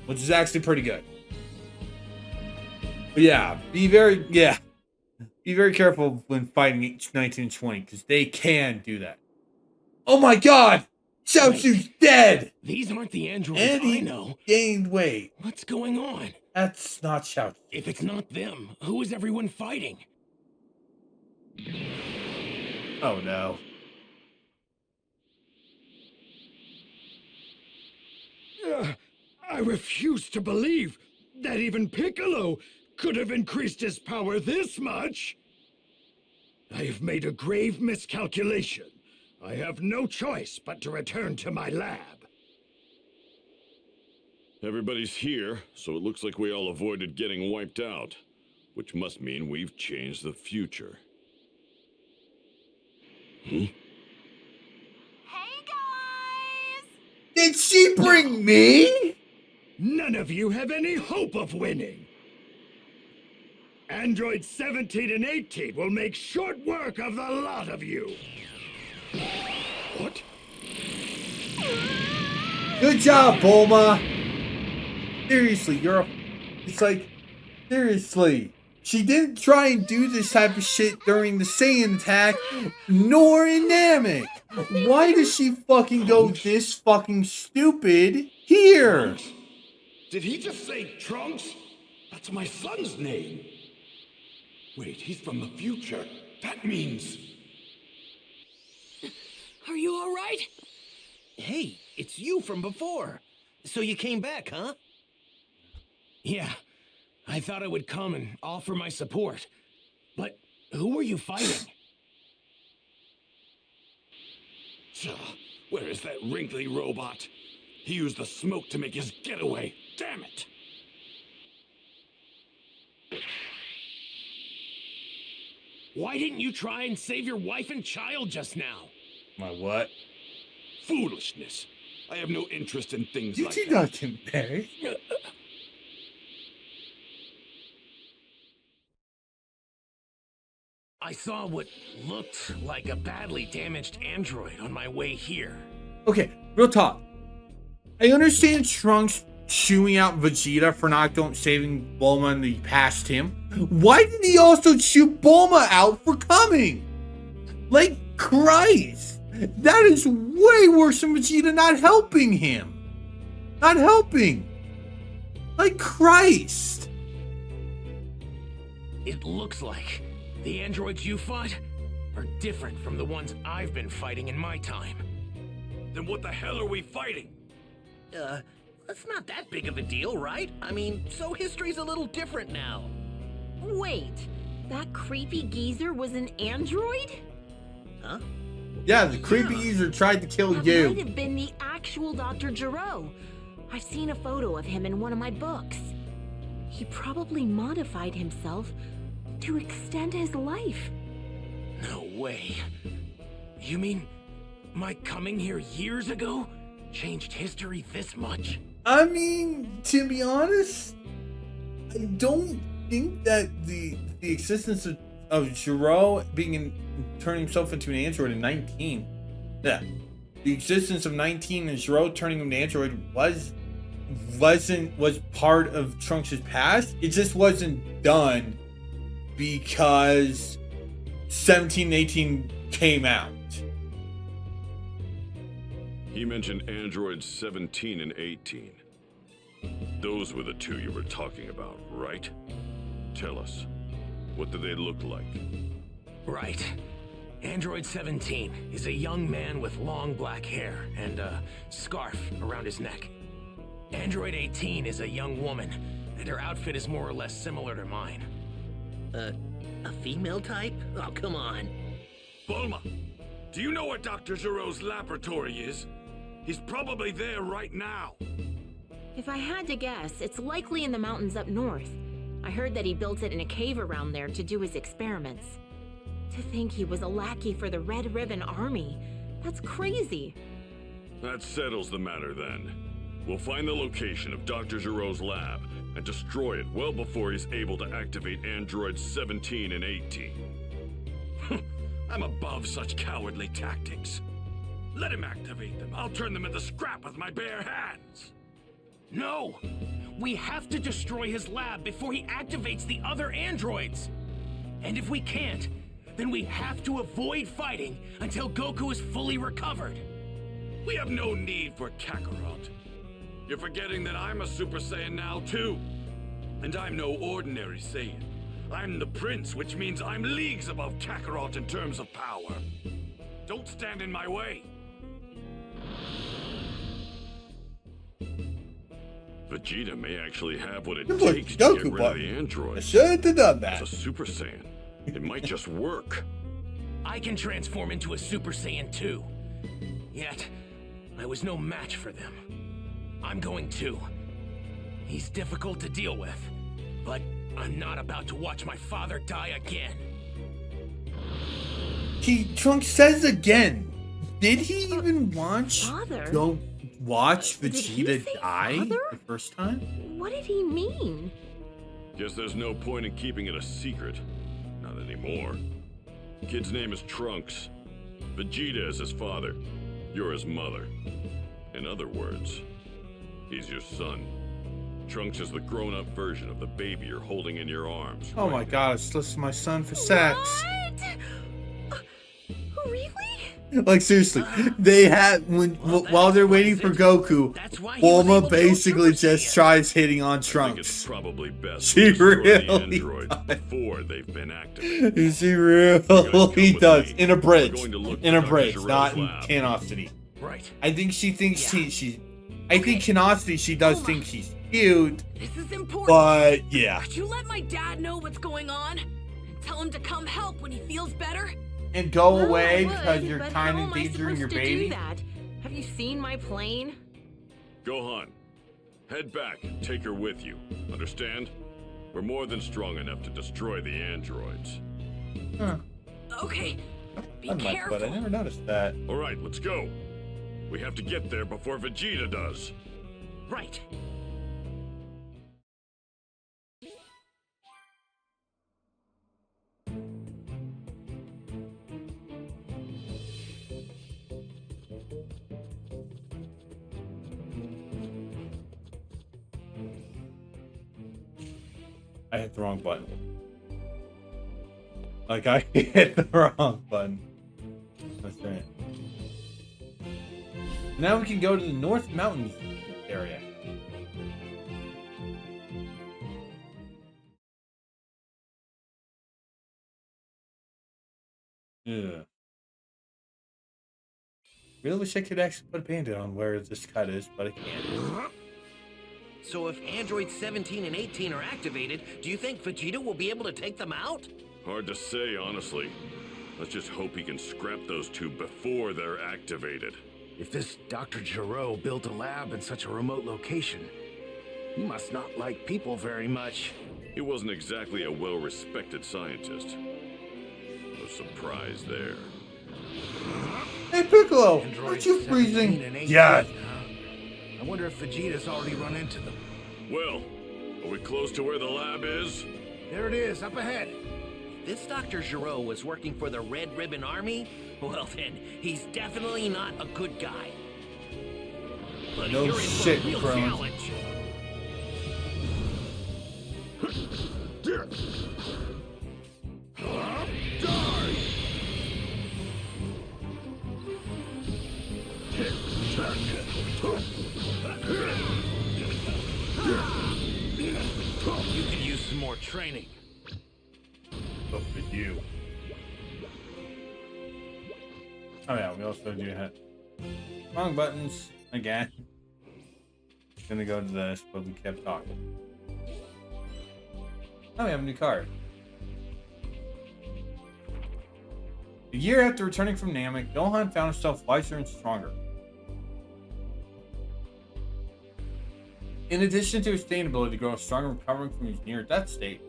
which is actually pretty good. But yeah, be very careful when fighting 19 and 20 because they can do that. Oh my God! Xiaoxu's dead! These aren't the androids And he I know. gained weight. What's going on? That's not Xiaoxu. If it's not them, who is everyone fighting? Oh no. I refuse to believe that even Piccolo could have increased his power this much. I have made a grave miscalculation. I have no choice but to return to my lab. Everybody's here, so it looks like we all avoided getting wiped out. Which must mean we've changed the future. Hey guys! Did she bring me? None of you have any hope of winning. Androids 17 and 18 will make short work of the lot of you. What? Good job, Bulma. Seriously, seriously. She didn't try and do this type of shit during the Saiyan attack, nor in Namek. Why does she fucking go this fucking stupid here? Did he just say Trunks? That's my son's name. Wait, he's from the future. That means... Are you all right? Hey, it's you from before. So you came back, huh? Yeah, I thought I would come and offer my support. But who were you fighting? Where is that wrinkly robot? He used the smoke to make his getaway. Damn it! Why didn't you try and save your wife and child just now? My what? Foolishness. I have no interest in things Did like you that. not get married? I saw what looked like a badly damaged android on my way here. Okay, real talk. I understand Trunks chewing out Vegeta for not saving Bulma and he passed him, why did he also chew Bulma out for coming? Like, Christ. That is way worse than Vegeta not helping him. Not helping. Like, Christ. It looks like the androids you fought are different from the ones I've been fighting in my time. Then what the hell are we fighting? That's not that big of a deal, right? I mean, so history's a little different now. Wait, that creepy geezer was an android? Huh? Yeah, the creepy geezer tried to kill That you. might have been the actual Dr. Gero. I've seen a photo of him in one of my books. He probably modified himself to extend his life. No way. You mean my coming here years ago changed history this much? I mean, to be honest, I don't think that the existence of Gero turning himself into an android in 19. Yeah. The existence of 19 and Gero turning him to android was part of Trunks' past. It just wasn't done because 17 and 18 came out. He mentioned androids 17 and 18. Those were the two you were talking about, right? Tell us, what do they look like? Right. Android 17 is a young man with long black hair and a scarf around his neck. Android 18 is a young woman, and her outfit is more or less similar to mine. A female type? Oh, come on. Bulma, do you know where Dr. Gero's laboratory is? He's probably there right now. If I had to guess, it's likely in the mountains up north. I heard that he built it in a cave around there to do his experiments. To think he was a lackey for the Red Ribbon Army. That's crazy. That settles the matter then. We'll find the location of Dr. Gero's lab and destroy it well before he's able to activate androids 17 and 18. I'm above such cowardly tactics. Let him activate them. I'll turn them into scrap with my bare hands. No! We have to destroy his lab before he activates the other androids! And if we can't, then we have to avoid fighting until Goku is fully recovered. We have no need for Kakarot. You're forgetting that I'm a Super Saiyan now, too. And I'm no ordinary Saiyan. I'm the Prince, which means I'm leagues above Kakarot in terms of power. Don't stand in my way. Vegeta may actually have what it takes to get rid of the android. I should have done that. As a Super Saiyan, it might just work. I can transform into a Super Saiyan too. Yet, I was no match for them. I'm going to. He's difficult to deal with, but I'm not about to watch my father die again. Trunks says again. Did he even watch Father? Vegeta die father? the first time? What did he mean? Guess there's no point in keeping it a secret. Not anymore. Kid's name is Trunks. Vegeta is his father. You're his mother. In other words, he's your son. Trunks is the grown-up version of the baby you're holding in your arms. Oh my god, it's just my son for sex. What? Really? Like seriously, they had while they're waiting for Goku, Bulma basically just tries hitting on I think it's Trunks. probably best She to destroy really the androids before they've been activated. She really does. me. In a bridge. We're going to look In a for bridge, Dr. not in Gero's lab. Canosity. Right. I think she thinks I think Canosity she does think he's cute, This is important. but yeah. Could you let my dad know what's going on? And tell him to come help when he feels better? And go Well, away I would, because you're but kind how of am I endangering your supposed to do baby. that? Have you seen my plane? Gohan, head back and take her with you. Understand? We're more than strong enough to destroy the androids. Huh. Okay. Be I might, careful. but I never noticed that. All right, let's go. We have to get there before Vegeta does. Right. I hit the wrong button. Like, I hit the wrong button. That's right. Now we can go to the North Mountains area. Yeah. Really wish I could actually put a band-aid on where this cut is, but I can't. So if androids 17 and 18 are activated, do you think Vegeta will be able to take them out? Hard to say, honestly. Let's just hope he can scrap those two before they're activated. If this Dr. Gero built a lab in such a remote location, he must not like people very much. He wasn't exactly a well-respected scientist. No surprise there. Hey Piccolo, Androids aren't you 17 freezing? and 18, Yeah. huh? I wonder if Vegeta's already run into them. Well, are we close to where the lab is? There it is, up ahead. If this Dr. Gero was working for the Red Ribbon Army, well then, he's definitely not a good guy. But No you're in for shit, a real Crones. challenge. You could use some more training. Look at you. Oh yeah, we also do hit wrong buttons again. Gonna go to this, but we kept talking. Oh, we have a new card. A year after returning from Namek, Gohan found himself wiser and stronger. In addition to his staying ability to grow stronger and recovering from his near-death state,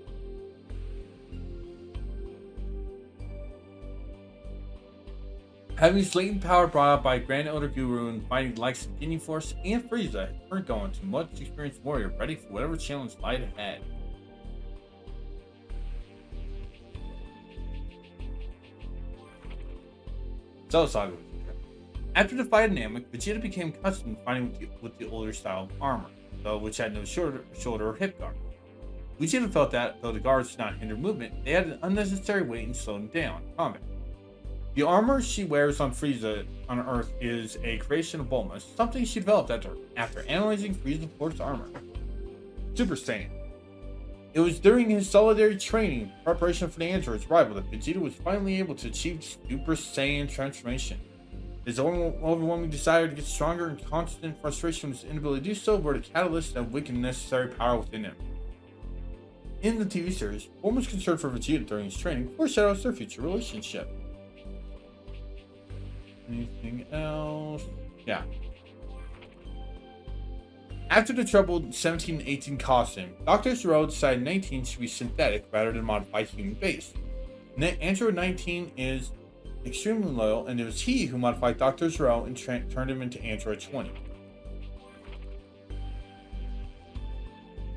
having his latent power brought out by Grand Elder Guru and fighting the likes of Ginyu Force and Frieza turned Gohan to a much experienced warrior ready for whatever challenge lied ahead. Cell Saga. After the fight in Namek, Vegeta became accustomed to fighting with the older style of armor, though which had no shoulder or hip guard. Vegeta felt that, though the guards did not hinder movement, they had an unnecessary weight and slowed him down in combat. The armor she wears on Frieza on Earth is a creation of Bulma, something she developed after analyzing Frieza Force armor. Super Saiyan. It was during his solitary training in preparation for the android's arrival that Vegeta was finally able to achieve Super Saiyan transformation. His overwhelming desire to get stronger and constant frustration with his inability to do so were the catalyst that awakened the necessary power within him. In the TV series, Bulma's concern for Vegeta during his training foreshadows their future relationship. Anything else? Yeah. After the troubled 17 and 18 costume, Dr. Gero decided 19 should be synthetic rather than modified human based. Android 19 is extremely loyal, and it was he who modified Dr. Gero and turned him into Android 20.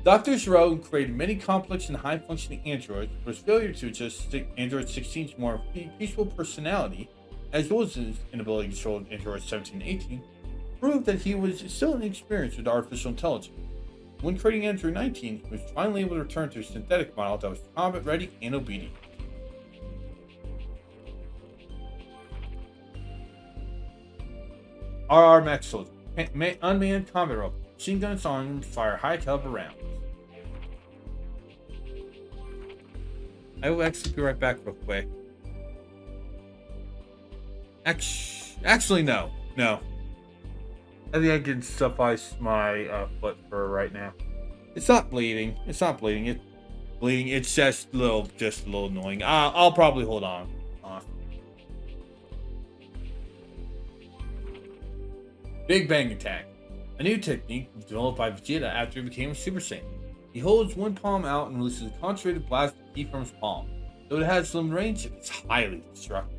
Dr. Gero created many complex and high-functioning androids, but his failure to adjust Android 16's more peaceful personality, as well as his inability to control Android 17 and 18, proved that he was still inexperienced with artificial intelligence. When creating Android 19, he was finally able to return to a synthetic model that was combat-ready and obedient. RR Max Soldier, unmanned combat robot, machine guns on him to fire high-caliber rounds. I will actually be right back real quick. Actually, no. I think I can suffice my foot for right now. It's not bleeding. It's bleeding. It's just a little annoying. I'll probably hold on. Big Bang Attack. A new technique developed by Vegeta after he became a Super Saiyan. He holds one palm out and releases a concentrated blast of ki from his palm. Though it has limited range, it's highly destructive.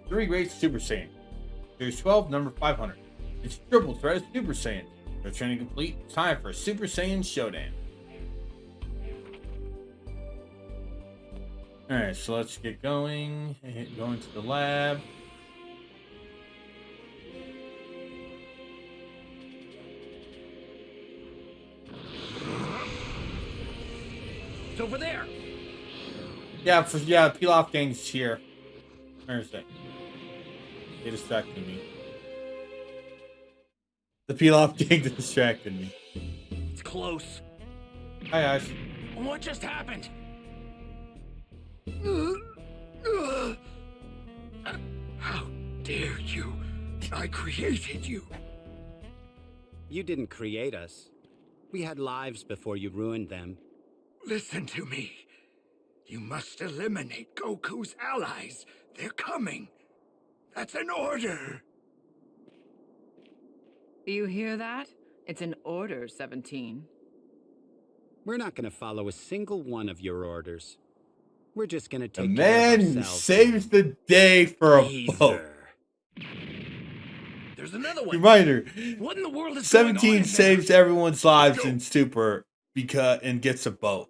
Three Great Super Saiyan. Series 12, number 500. It's triple threat Super Saiyan. Their training complete. It's time for a Super Saiyan Showdown. Alright, so let's get going. Go into the lab. It's over there. Yeah, peel off gang's here. Where is it? They distracted me. The peel off gang distracted me. It's close. Hi guys. What just happened? How dare you? I created you. You didn't create us. We had lives before you ruined them. Listen to me. You must eliminate Goku's allies. They're coming. That's an order. You hear that? It's an order, 17. We're not going to follow a single one of your orders. We're just going to The take care of man ourselves. saves the day for a boat. There's another one. Reminder: What in the world is going on 17 in saves everyone's lives in Super and gets a boat.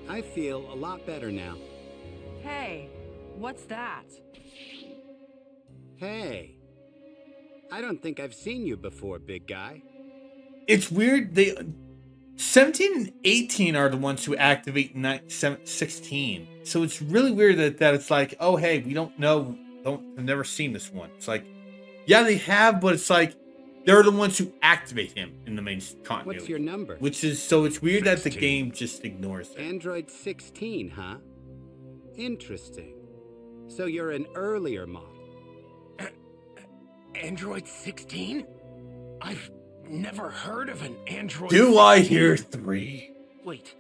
I feel a lot better now. Hey, what's that? Hey, I don't think I've seen you before, big guy. It's weird. 17 and 18 are the ones who activate 16. So it's really weird that it's like, oh hey, we don't know, I've never seen this one. It's like, yeah, they have, but it's like they're the ones who activate him in the main continuity. What's your number? Which is, so it's weird 16. That the game just ignores it. Android 16, huh? Interesting. So you're an earlier model. Android 16? I've never heard of an Android. Do 16. I hear 3? Wait,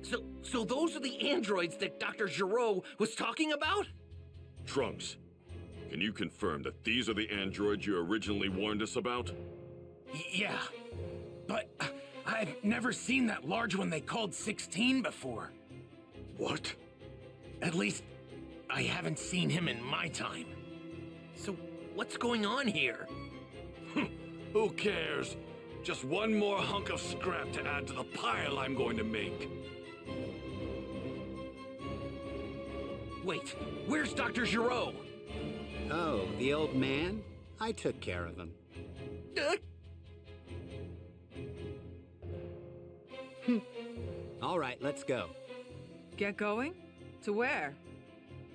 so those are the androids that Dr. Giro was talking about? Trunks, can you confirm that these are the androids you originally warned us about? Yeah, but I've never seen that large one they called 16 before. What? At least, I haven't seen him in my time. So, what's going on here? Who cares? Just one more hunk of scrap to add to the pile I'm going to make. Wait, where's Dr. Giro? Oh, the old man? I took care of him. All right, let's go. Get going? To where?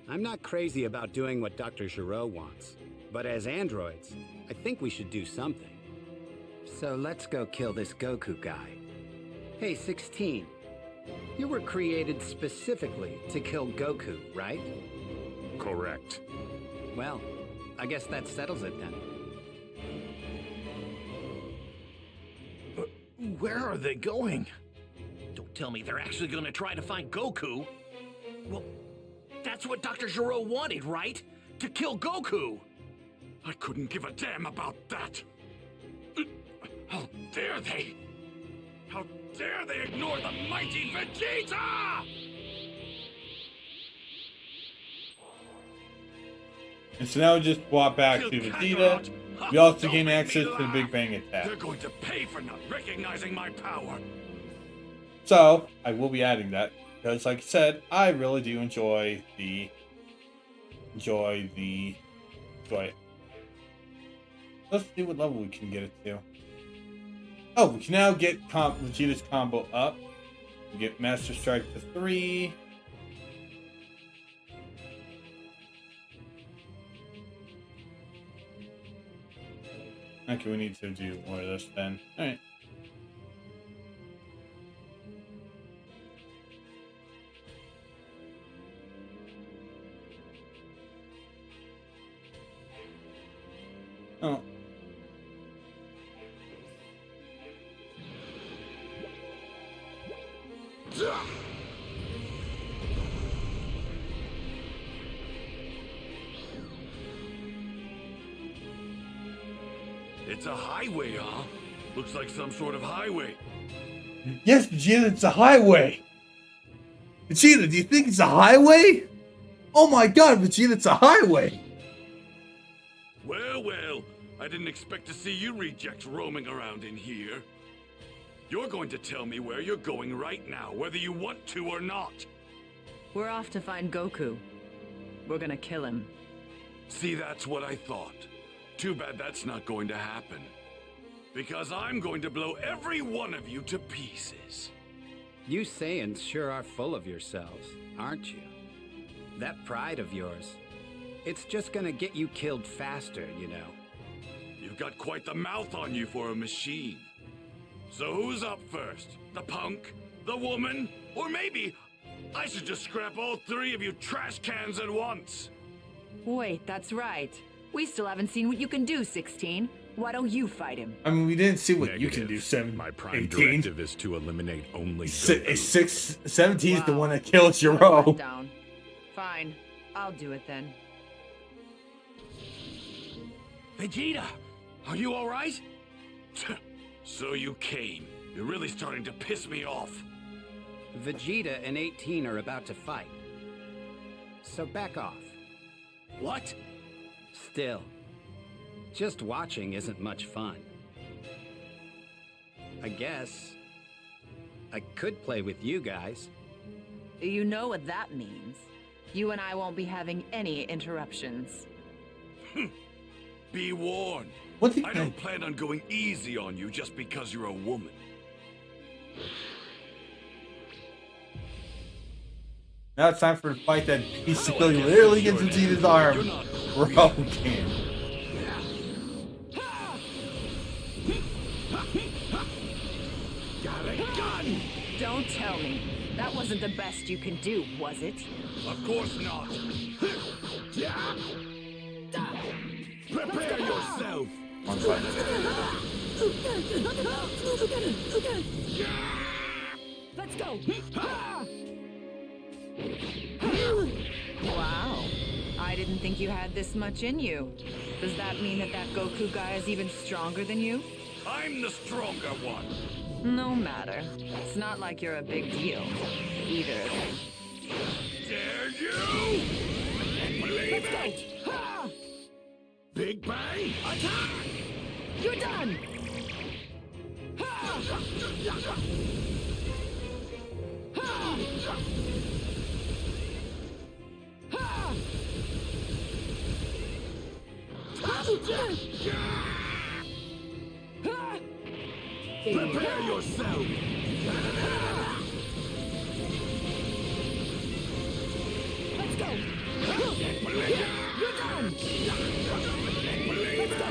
I'm not crazy about doing what Dr. Giro wants, but as androids, I think we should do something. So let's go kill this Goku guy. Hey, 16. You were created specifically to kill Goku, right? Correct. Well, I guess that settles it then. Where are they going? Don't tell me they're actually going to try to find Goku. Well, that's what Dr. Giro wanted, right? To kill Goku. I couldn't give a damn about that. How dare they? How dare they ignore the mighty Vegeta! And so now we just walk back to Vegeta. We also gain access to the Big Bang attack. They're going to pay for not recognizing my power. So I will be adding that because, like I said, I really do enjoy it. Let's see what level we can get it to. Oh, we can now get Vegeta's combo up. We get Master Strike to 3. Okay, we need to do more of this then. Alright. Oh. It's a highway, huh? Looks like some sort of highway. Yes, Vegeta, it's a highway. Vegeta, do you think it's a highway? Oh my god, Vegeta, it's a highway. Well, well, I didn't expect to see you rejects roaming around in here. You're going to tell me where you're going right now, whether you want to or not. We're off to find Goku. We're gonna kill him. See, that's what I thought. Too bad that's not going to happen. Because I'm going to blow every one of you to pieces. You Saiyans sure are full of yourselves, aren't you? That pride of yours, it's just gonna get you killed faster, you know. You've got quite the mouth on you for a machine. So who's up first? The punk? The woman? Or maybe I should just scrap all three of you trash cans at once? Wait, that's right. We still haven't seen what you can do, 16. Why don't you fight him? I mean, we didn't see what you can do, 7. My prime 18. directive is to eliminate only Goku. 17 is the one that kills I'll Jiro. let down. Fine, I'll do it then. Vegeta, are you all right? So you came. You're really starting to piss me off. Vegeta and 18 are about to fight. So back off. What? Still, just watching isn't much fun. I guess I could play with you guys. You know what that means. You and I won't be having any interruptions. Be warned. I don't plan on going easy on you just because you're a woman. Now it's time for a fight that basically literally gets Vegeta's arm broken. Got a gun! Don't tell me. That wasn't the best you can do, was it? Of course not. Prepare yourself! Let's go. Wow. I didn't think you had this much in you. Does that mean that Goku guy is even stronger than you? I'm the stronger one. No matter. It's not like you're a big deal. Either. Dare you? Let's go. Ha! Big Bang, attack! You're done. Ha! Ha! Ha! Prepare yourself! Let's go! You're done! Let's go!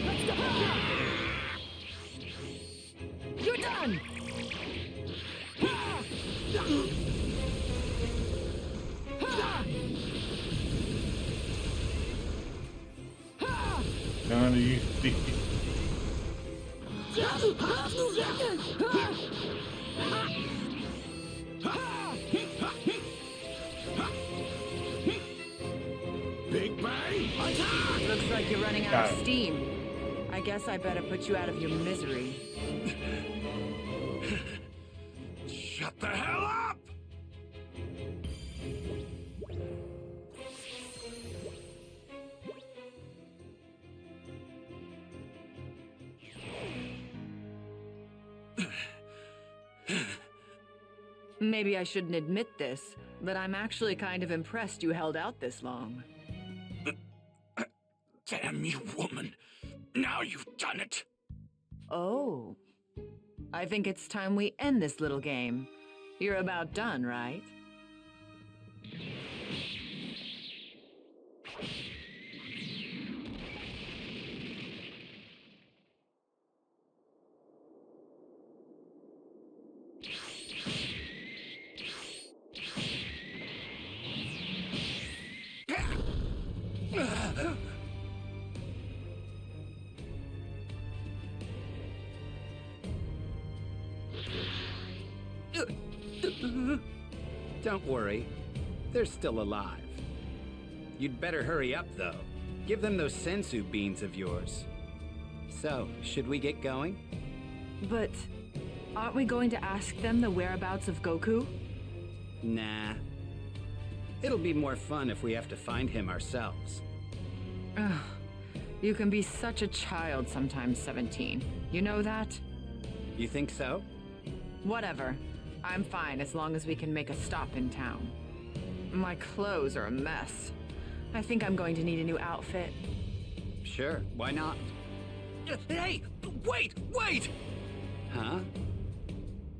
Let's go! You're done! None of you see. Big Bang, attack! Looks like you're running out of steam. I guess I better put you out of your misery. Shut the hell up! Maybe I shouldn't admit this, but I'm actually kind of impressed you held out this long. Damn you, woman. Now you've done it. Oh. I think it's time we end this little game. You're about done, right? Don't worry, they're still alive. You'd better hurry up, though. Give them those sensu beans of yours. So, should we get going? But Aren't we going to ask them the whereabouts of Goku? Nah. It'll be more fun if we have to find him ourselves. Ugh. You can be such a child sometimes, 17. You know that? You think so? Whatever. I'm fine as long as we can make a stop in town. My clothes are a mess. I think I'm going to need a new outfit. Sure, why not? Hey, wait! Huh?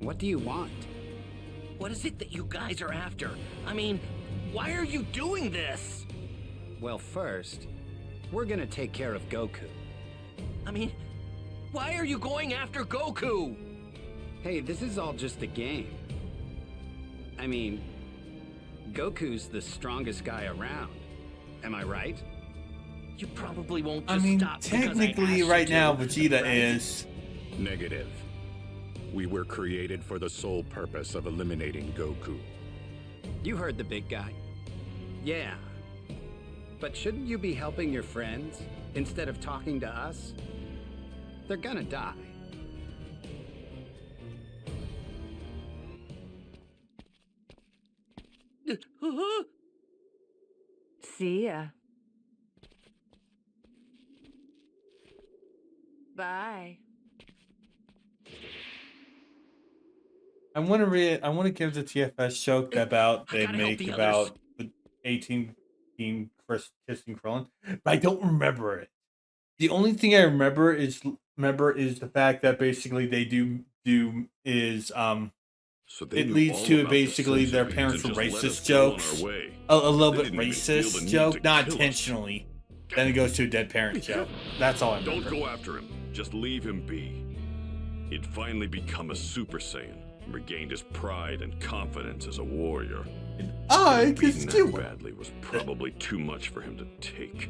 What do you want? What is it that you guys are after? I mean, why are you doing this? Well, first, we're gonna take care of Goku. I mean, why are you going after Goku? Hey, this is all just a game. I mean, Goku's the strongest guy around. Am I right? You probably won't I just mean, stop because I technically, asked right you now, to, Vegeta right? is. Negative. We were created for the sole purpose of eliminating Goku. You heard the big guy. Yeah. But shouldn't you be helping your friends instead of talking to us? They're gonna die. See ya. Bye. I want to give the TFS joke about they gotta help make the about the 18 team Chris kissing Krillin, but I don't remember it. The only thing I remember is the fact that basically they is So they it knew leads all to about basically the their centipede parents were and just let us racist go on jokes, our way. a little They bit didn't even feel the racist need joke, to not kill us. intentionally. Then it goes to a dead parent joke. That's all I remember. Don't go after him. Just leave him be. He'd finally become a Super Saiyan and regained his pride and confidence as a warrior. I Beaten can that badly was probably too much for him to take.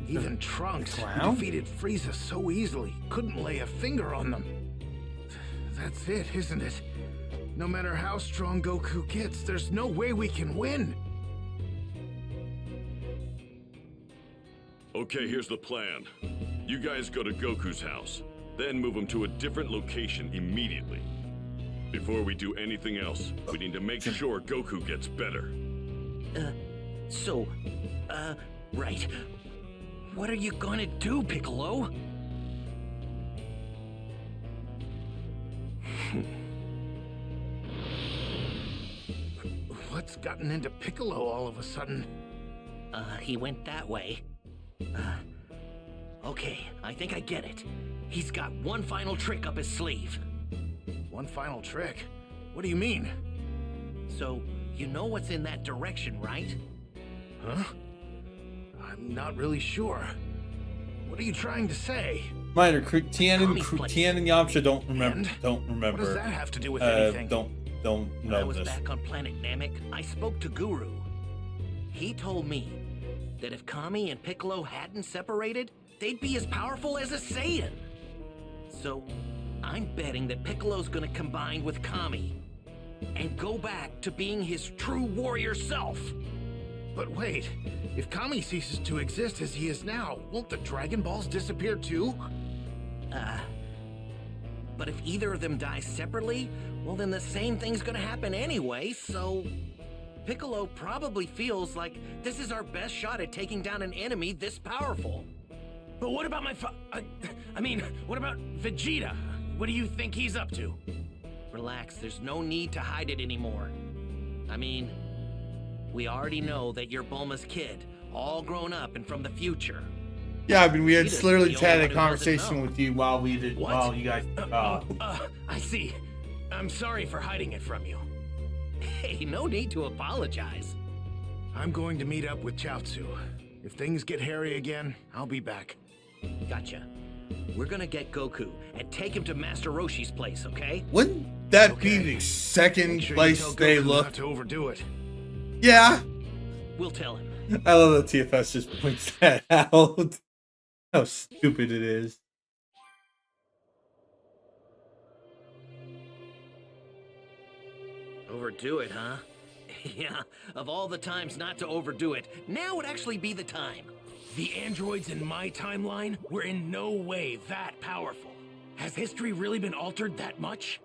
Even Trunks, who Clown? defeated Frieza so easily, couldn't lay a finger on them. That's it, isn't it? No matter how strong Goku gets, there's no way we can win. Okay, here's the plan. You guys go to Goku's house, then move him to a different location immediately. Before we do anything else, we need to make sure Goku gets better. Right. What are you gonna do, Piccolo? What's gotten into Piccolo all of a sudden? He went that way. Okay, I think I get it. He's got one final trick up his sleeve. One final trick? What do you mean? So, you know what's in that direction, right? Huh? I'm not really sure. What are you trying to say? Minor, Tien and Yamcha don't remember. And? Don't remember. What does that have to do with anything? Don't When I know was this. back on planet Namek, I spoke to Guru. He told me that if Kami and Piccolo hadn't separated, they'd be as powerful as a Saiyan. So, I'm betting that Piccolo's gonna combine with Kami and go back to being his true warrior self. But wait, if Kami ceases to exist as he is now, won't the Dragon Balls disappear too? But if either of them dies separately, well then the same thing's gonna happen anyway, so... Piccolo probably feels like this is our best shot at taking down an enemy this powerful. But what about what about Vegeta? What do you think he's up to? Relax, there's no need to hide it anymore. I mean, we already know that you're Bulma's kid, all grown up and from the future. Yeah, I mean, we had Vegeta's literally the had only a one who doesn't conversation know. with you while you guys. I see. I'm sorry for hiding it from you. Hey, no need to apologize. I'm going to meet up with Chaozu. If things get hairy again, I'll be back. Gotcha. We're gonna get Goku and take him to Master Roshi's place, okay? Wouldn't that be the second Make sure you place tell they Goku look? not to overdo it. Yeah. We'll tell him. I love that TFS just points that out. How stupid it is. Overdo it, huh? Yeah, of all the times not to overdo it, now would actually be the time. The androids in my timeline were in no way that powerful. Has history really been altered that much?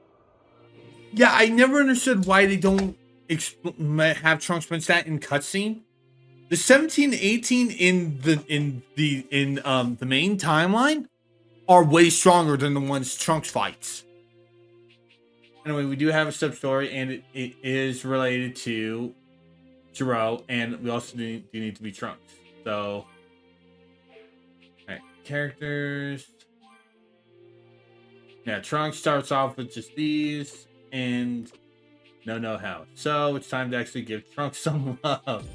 Yeah, I never understood why they don't have Trunks spend that in cutscene. The 17 and 18 in the main timeline are way stronger than the ones Trunks fights. Anyway, we do have a sub story, and it is related to Gero, and we also do need to be Trunks. So, alright, characters. Yeah, Trunks starts off with just these, and no know-how. So, it's time to actually give Trunks some love.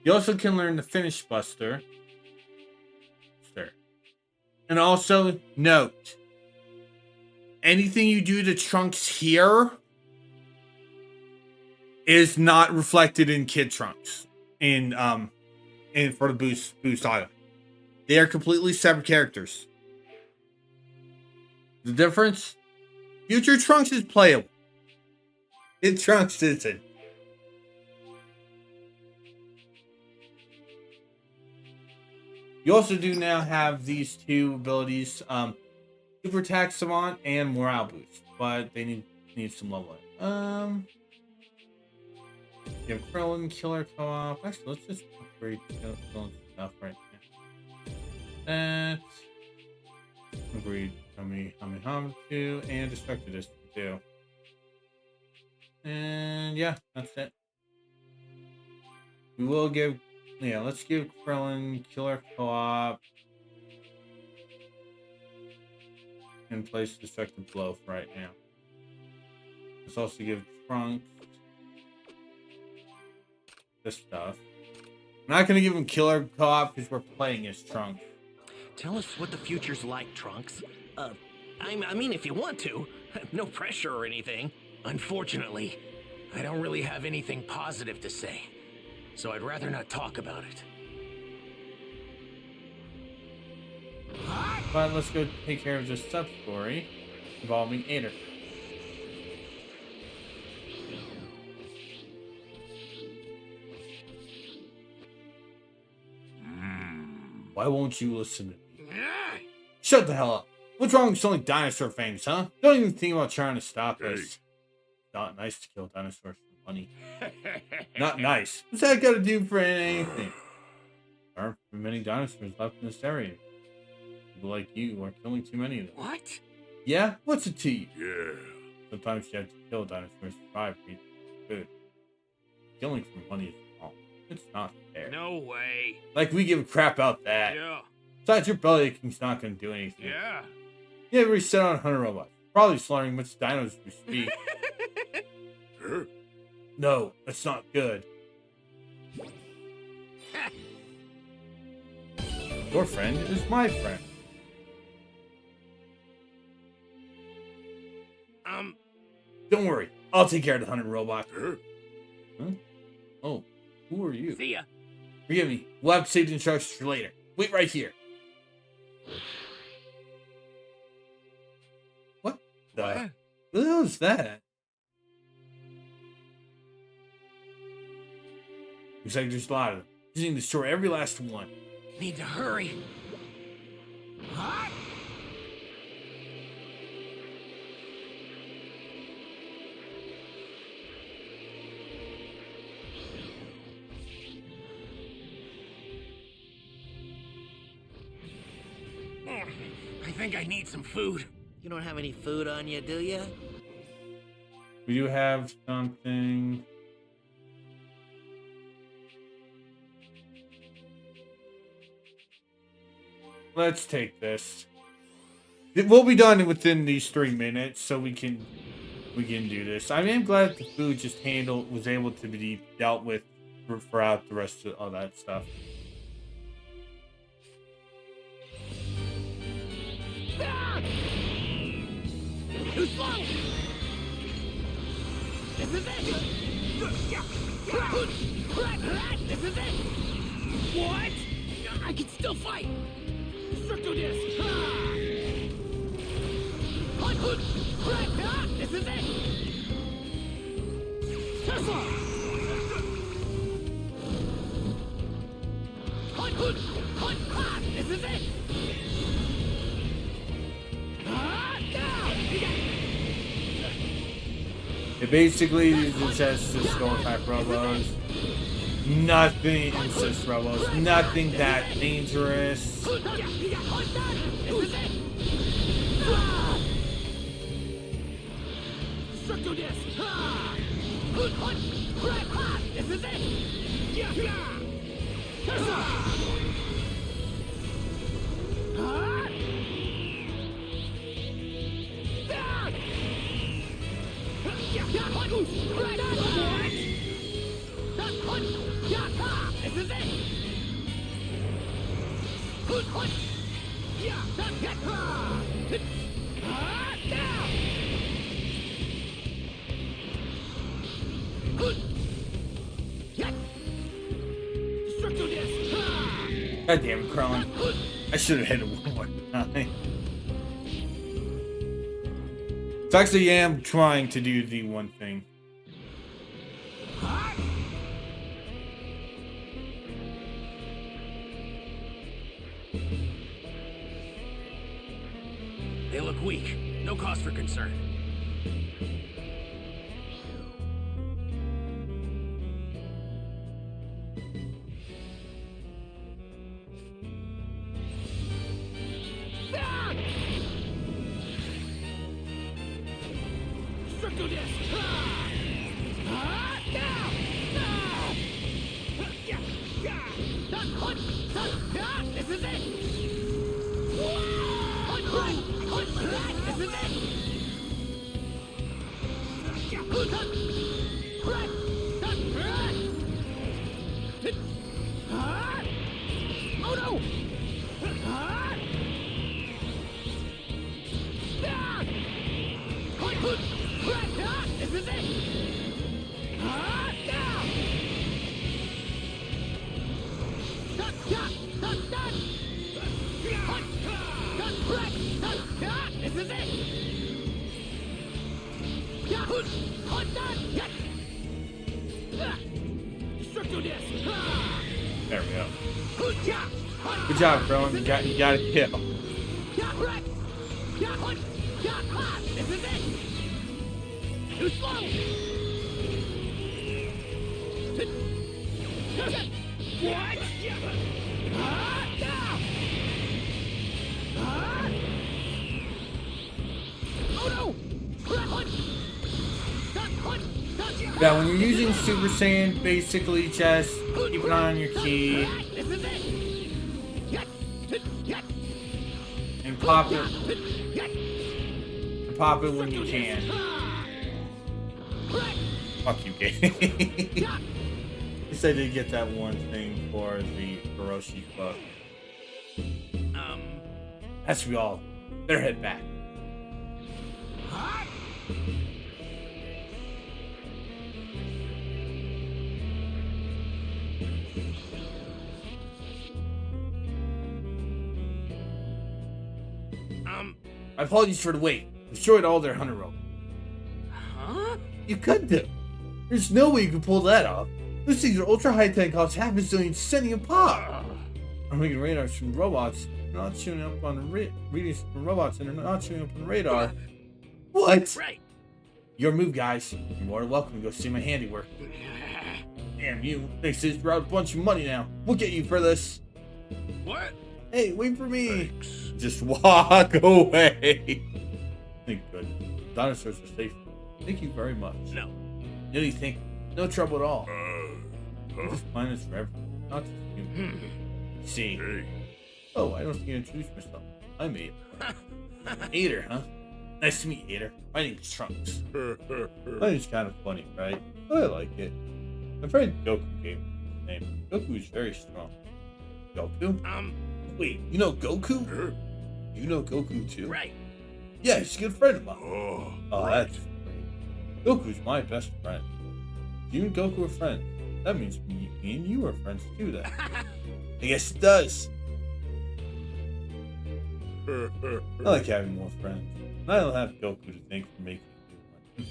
You also can learn the Finish Buster. And also, note, anything you do to Trunks here is not reflected in Kid Trunks in for the Boost Saga. They are completely separate characters. The difference? Future Trunks is playable. Kid Trunks isn't. You also do now have these two abilities, Super Attack Savant and Morale Boost, but they need some leveling. You have Krillin, Killer Co-op. Actually, let's just upgrade Krillin stuff right now. That. Upgrade Kamehameha 2 and Destructive Disc 2. And yeah, that's it. We will give... Yeah, let's give Krillin Killer Co-op and place Destructive Blow for right now. Let's also give Trunks this stuff. I'm not going to give him Killer Co-op because we're playing as Trunks. Tell us what the future's like, Trunks. I mean, if you want to. No pressure or anything. Unfortunately, I don't really have anything positive to say. So I'd rather not talk about it. But let's go take care of this sub-story involving Ader. Why won't you listen to me? Shut the hell up. What's wrong with selling dinosaur fangs, huh? Don't even think about trying to stop us. Not nice to kill dinosaurs for money. Not nice. What's that got to do for anything? There aren't many dinosaurs left in this area. People like you are killing too many of them. What? Yeah? What's it to you? Yeah. Sometimes you have to kill dinosaurs to survive for food. Killing for money is wrong. It's not fair. No way. Like we give a crap about that. Yeah. Besides, your belly aching's not going to do anything. Yeah. You ever reset on 100 robots? Probably slaughtering much dinos as we speak. No, that's not good. Your friend is my friend. Don't worry. I'll take care of the 100 robots. Huh? Oh, who are you? See ya. Forgive me. We'll have to save the instructions for later. Wait right here. What the hell is that? Looks like there's a lot of them. Just need to destroy every last one. Need to hurry. I think I need some food. You don't have any food on you, do you? We do have something. Let's take this. It will be done within these 3 minutes, so we can do this. I mean, I'm glad that the food just was able to be dealt with throughout the rest of all that stuff. Too slow! This is it! This is it! What? I can still fight! Destructo Disc! This is it! Tesla! It basically is just going type robos. Nothing insist robos. Nothing that dangerous. God damn it, Krillin. I should have hit it one more time. So actually, I am trying to do the one thing. They look weak. No cause for concern. There we go. Good job, Krillin. You got it kill. Too slow! What? Oh no! Yeah, when you're using Super Saiyan, basically just keep an eye on your key. And pop it. And pop it when you can. Fuck you, game. At least I did get that one thing for the Hiroshi book. That's we all. Better head back. My apologies for the wait. Destroyed all their hunter rope. Huh? You could do. There's no way you could pull that off. Those things are ultra high tech, cost half a zillion sending a pop. I'm making radars from robots. They're not showing up on the readings from robots, and they're not showing up on the radar. What? Right. Your move, guys. You're more than welcome to go see my handiwork. Damn you. Thanks to this route a bunch of money now. We'll get you for this. What? Hey, wait for me. Thanks. Just walk away. Think good. Dinosaurs are safe. Thank you very much. No. What do you think? No trouble at all. This planet is forever. Not just human. See. Hey. Oh, I don't think I introduced myself. I'm Ader. Ader, huh? Nice to meet you, Ader. My name's Trunks. My name's kind of funny, right? But I like it. My friend Goku gave me his name. Goku is very strong. Goku? Wait, you know Goku? You know Goku too? Right. Yeah, he's a good friend of mine. Oh, That's great. Goku's my best friend. You and Goku are friends. That means me and you are friends too, then. I guess it does. I like having more friends. And I don't have Goku to thank for making me one.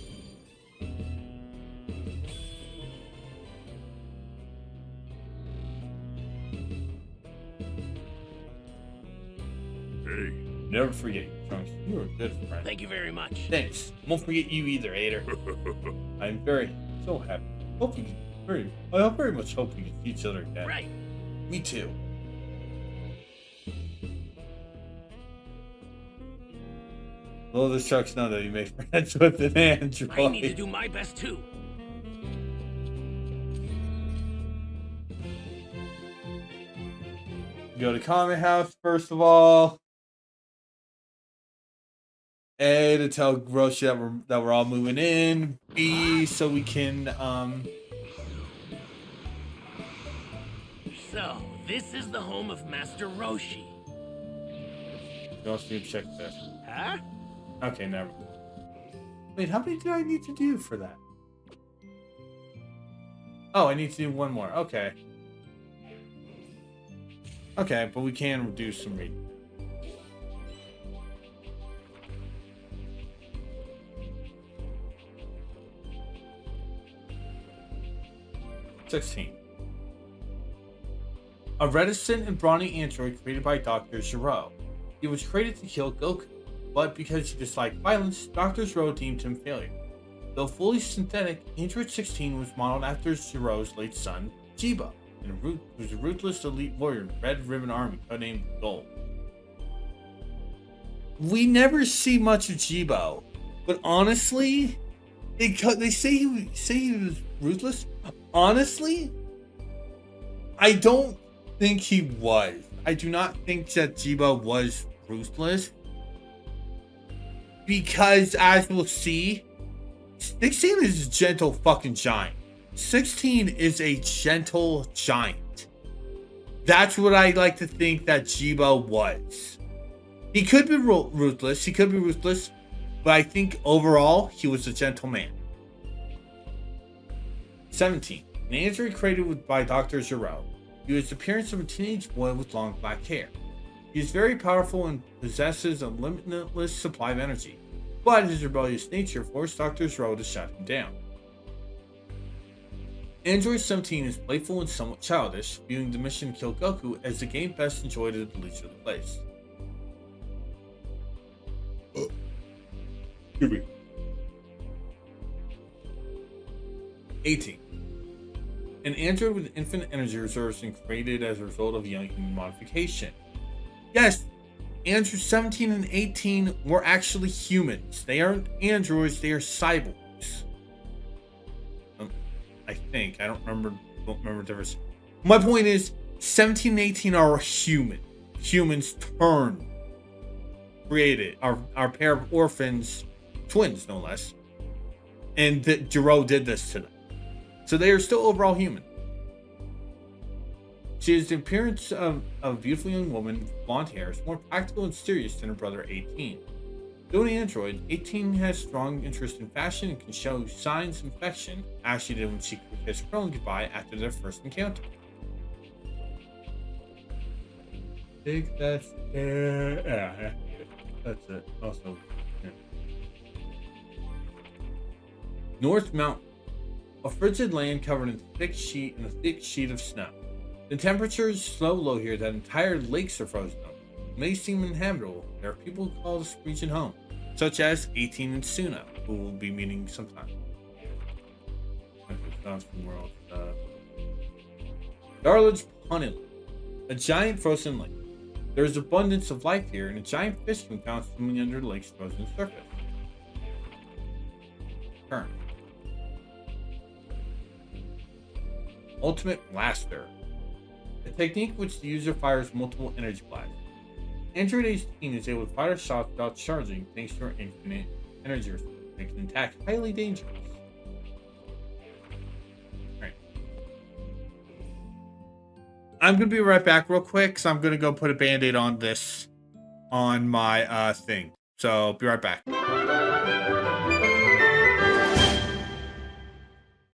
Hey. Never forget you, Trunks. You were a good friend. Thank you very much. Thanks. Won't forget you either, Ader. I'm so happy. I very much hope we can see each other again. Right. Me too. Little does Trunks know that you make friends with an android. I need to do my best too. Go to Comet House first of all. A, to tell Roshi that we're all moving in. B, so we can So, this is the home of Master Roshi. You also need to check this. Huh? Okay, never. Wait, how many do I need to do for that? Oh, I need to do one more. Okay. Okay, but we can do some reading. A reticent and brawny android created by Dr. Gero. He was created to kill Goku, but because he disliked violence, Dr. Gero deemed him failure. Though fully synthetic, Android 16 was modeled after Zero's late son, Jibo, and was a ruthless elite warrior in the Red Ribbon Army, codenamed Gold. We never see much of Jibo, but honestly, they say he was ruthless. Honestly, I don't think he was. I do not think that Jibo was ruthless. Because, as we'll see, 16 is a gentle fucking giant. 16 is a gentle giant. That's what I like to think that Jibo was. He could be ruthless. But I think overall, he was a gentle man. 17. An android created by Dr. Gero. He has the appearance of a teenage boy with long black hair. He is very powerful and possesses a limitless supply of energy, but his rebellious nature forced Dr. Gero to shut him down. Android 17 is playful and somewhat childish, viewing the mission to kill Goku as the game best enjoyed at the least of the place. 18. An android with infinite energy reserves and created as a result of young human modification. Yes, androids 17 and 18 were actually humans. They aren't androids, they are cyborgs. I think. I don't remember the difference. My point is, 17 and 18 are human. Humans turned. Created. Our pair of orphans, twins no less. And Gero did this to them. So they are still overall human. She has the appearance of a beautiful young woman with blonde hair, is more practical and serious than her brother 18. Though an android, 18 has strong interest in fashion and can show signs of affection, as she did when she kissed Krillin goodbye after their first encounter. Think that's yeah, that's it. Also, yeah. North Mountain. A frigid land covered in a thick sheet of snow. The temperature is so low here that entire lakes are frozen up. It may seem uninhabitable. There are people who call this region home, such as 18 and Suna, who we'll be meeting sometime. Darlidge Punil, a giant frozen lake. There is abundance of life here, and a giant fish can be found swimming under the lake's frozen surface. Turn. Ultimate Blaster. A technique which the user fires multiple energy blasts. Android 18 is able to fire shots without charging thanks to her infinite energy reserve, making an attack highly dangerous. Alright. I'm going to be right back real quick, so I'm going to go put a band-aid on this on my thing. So, be right back.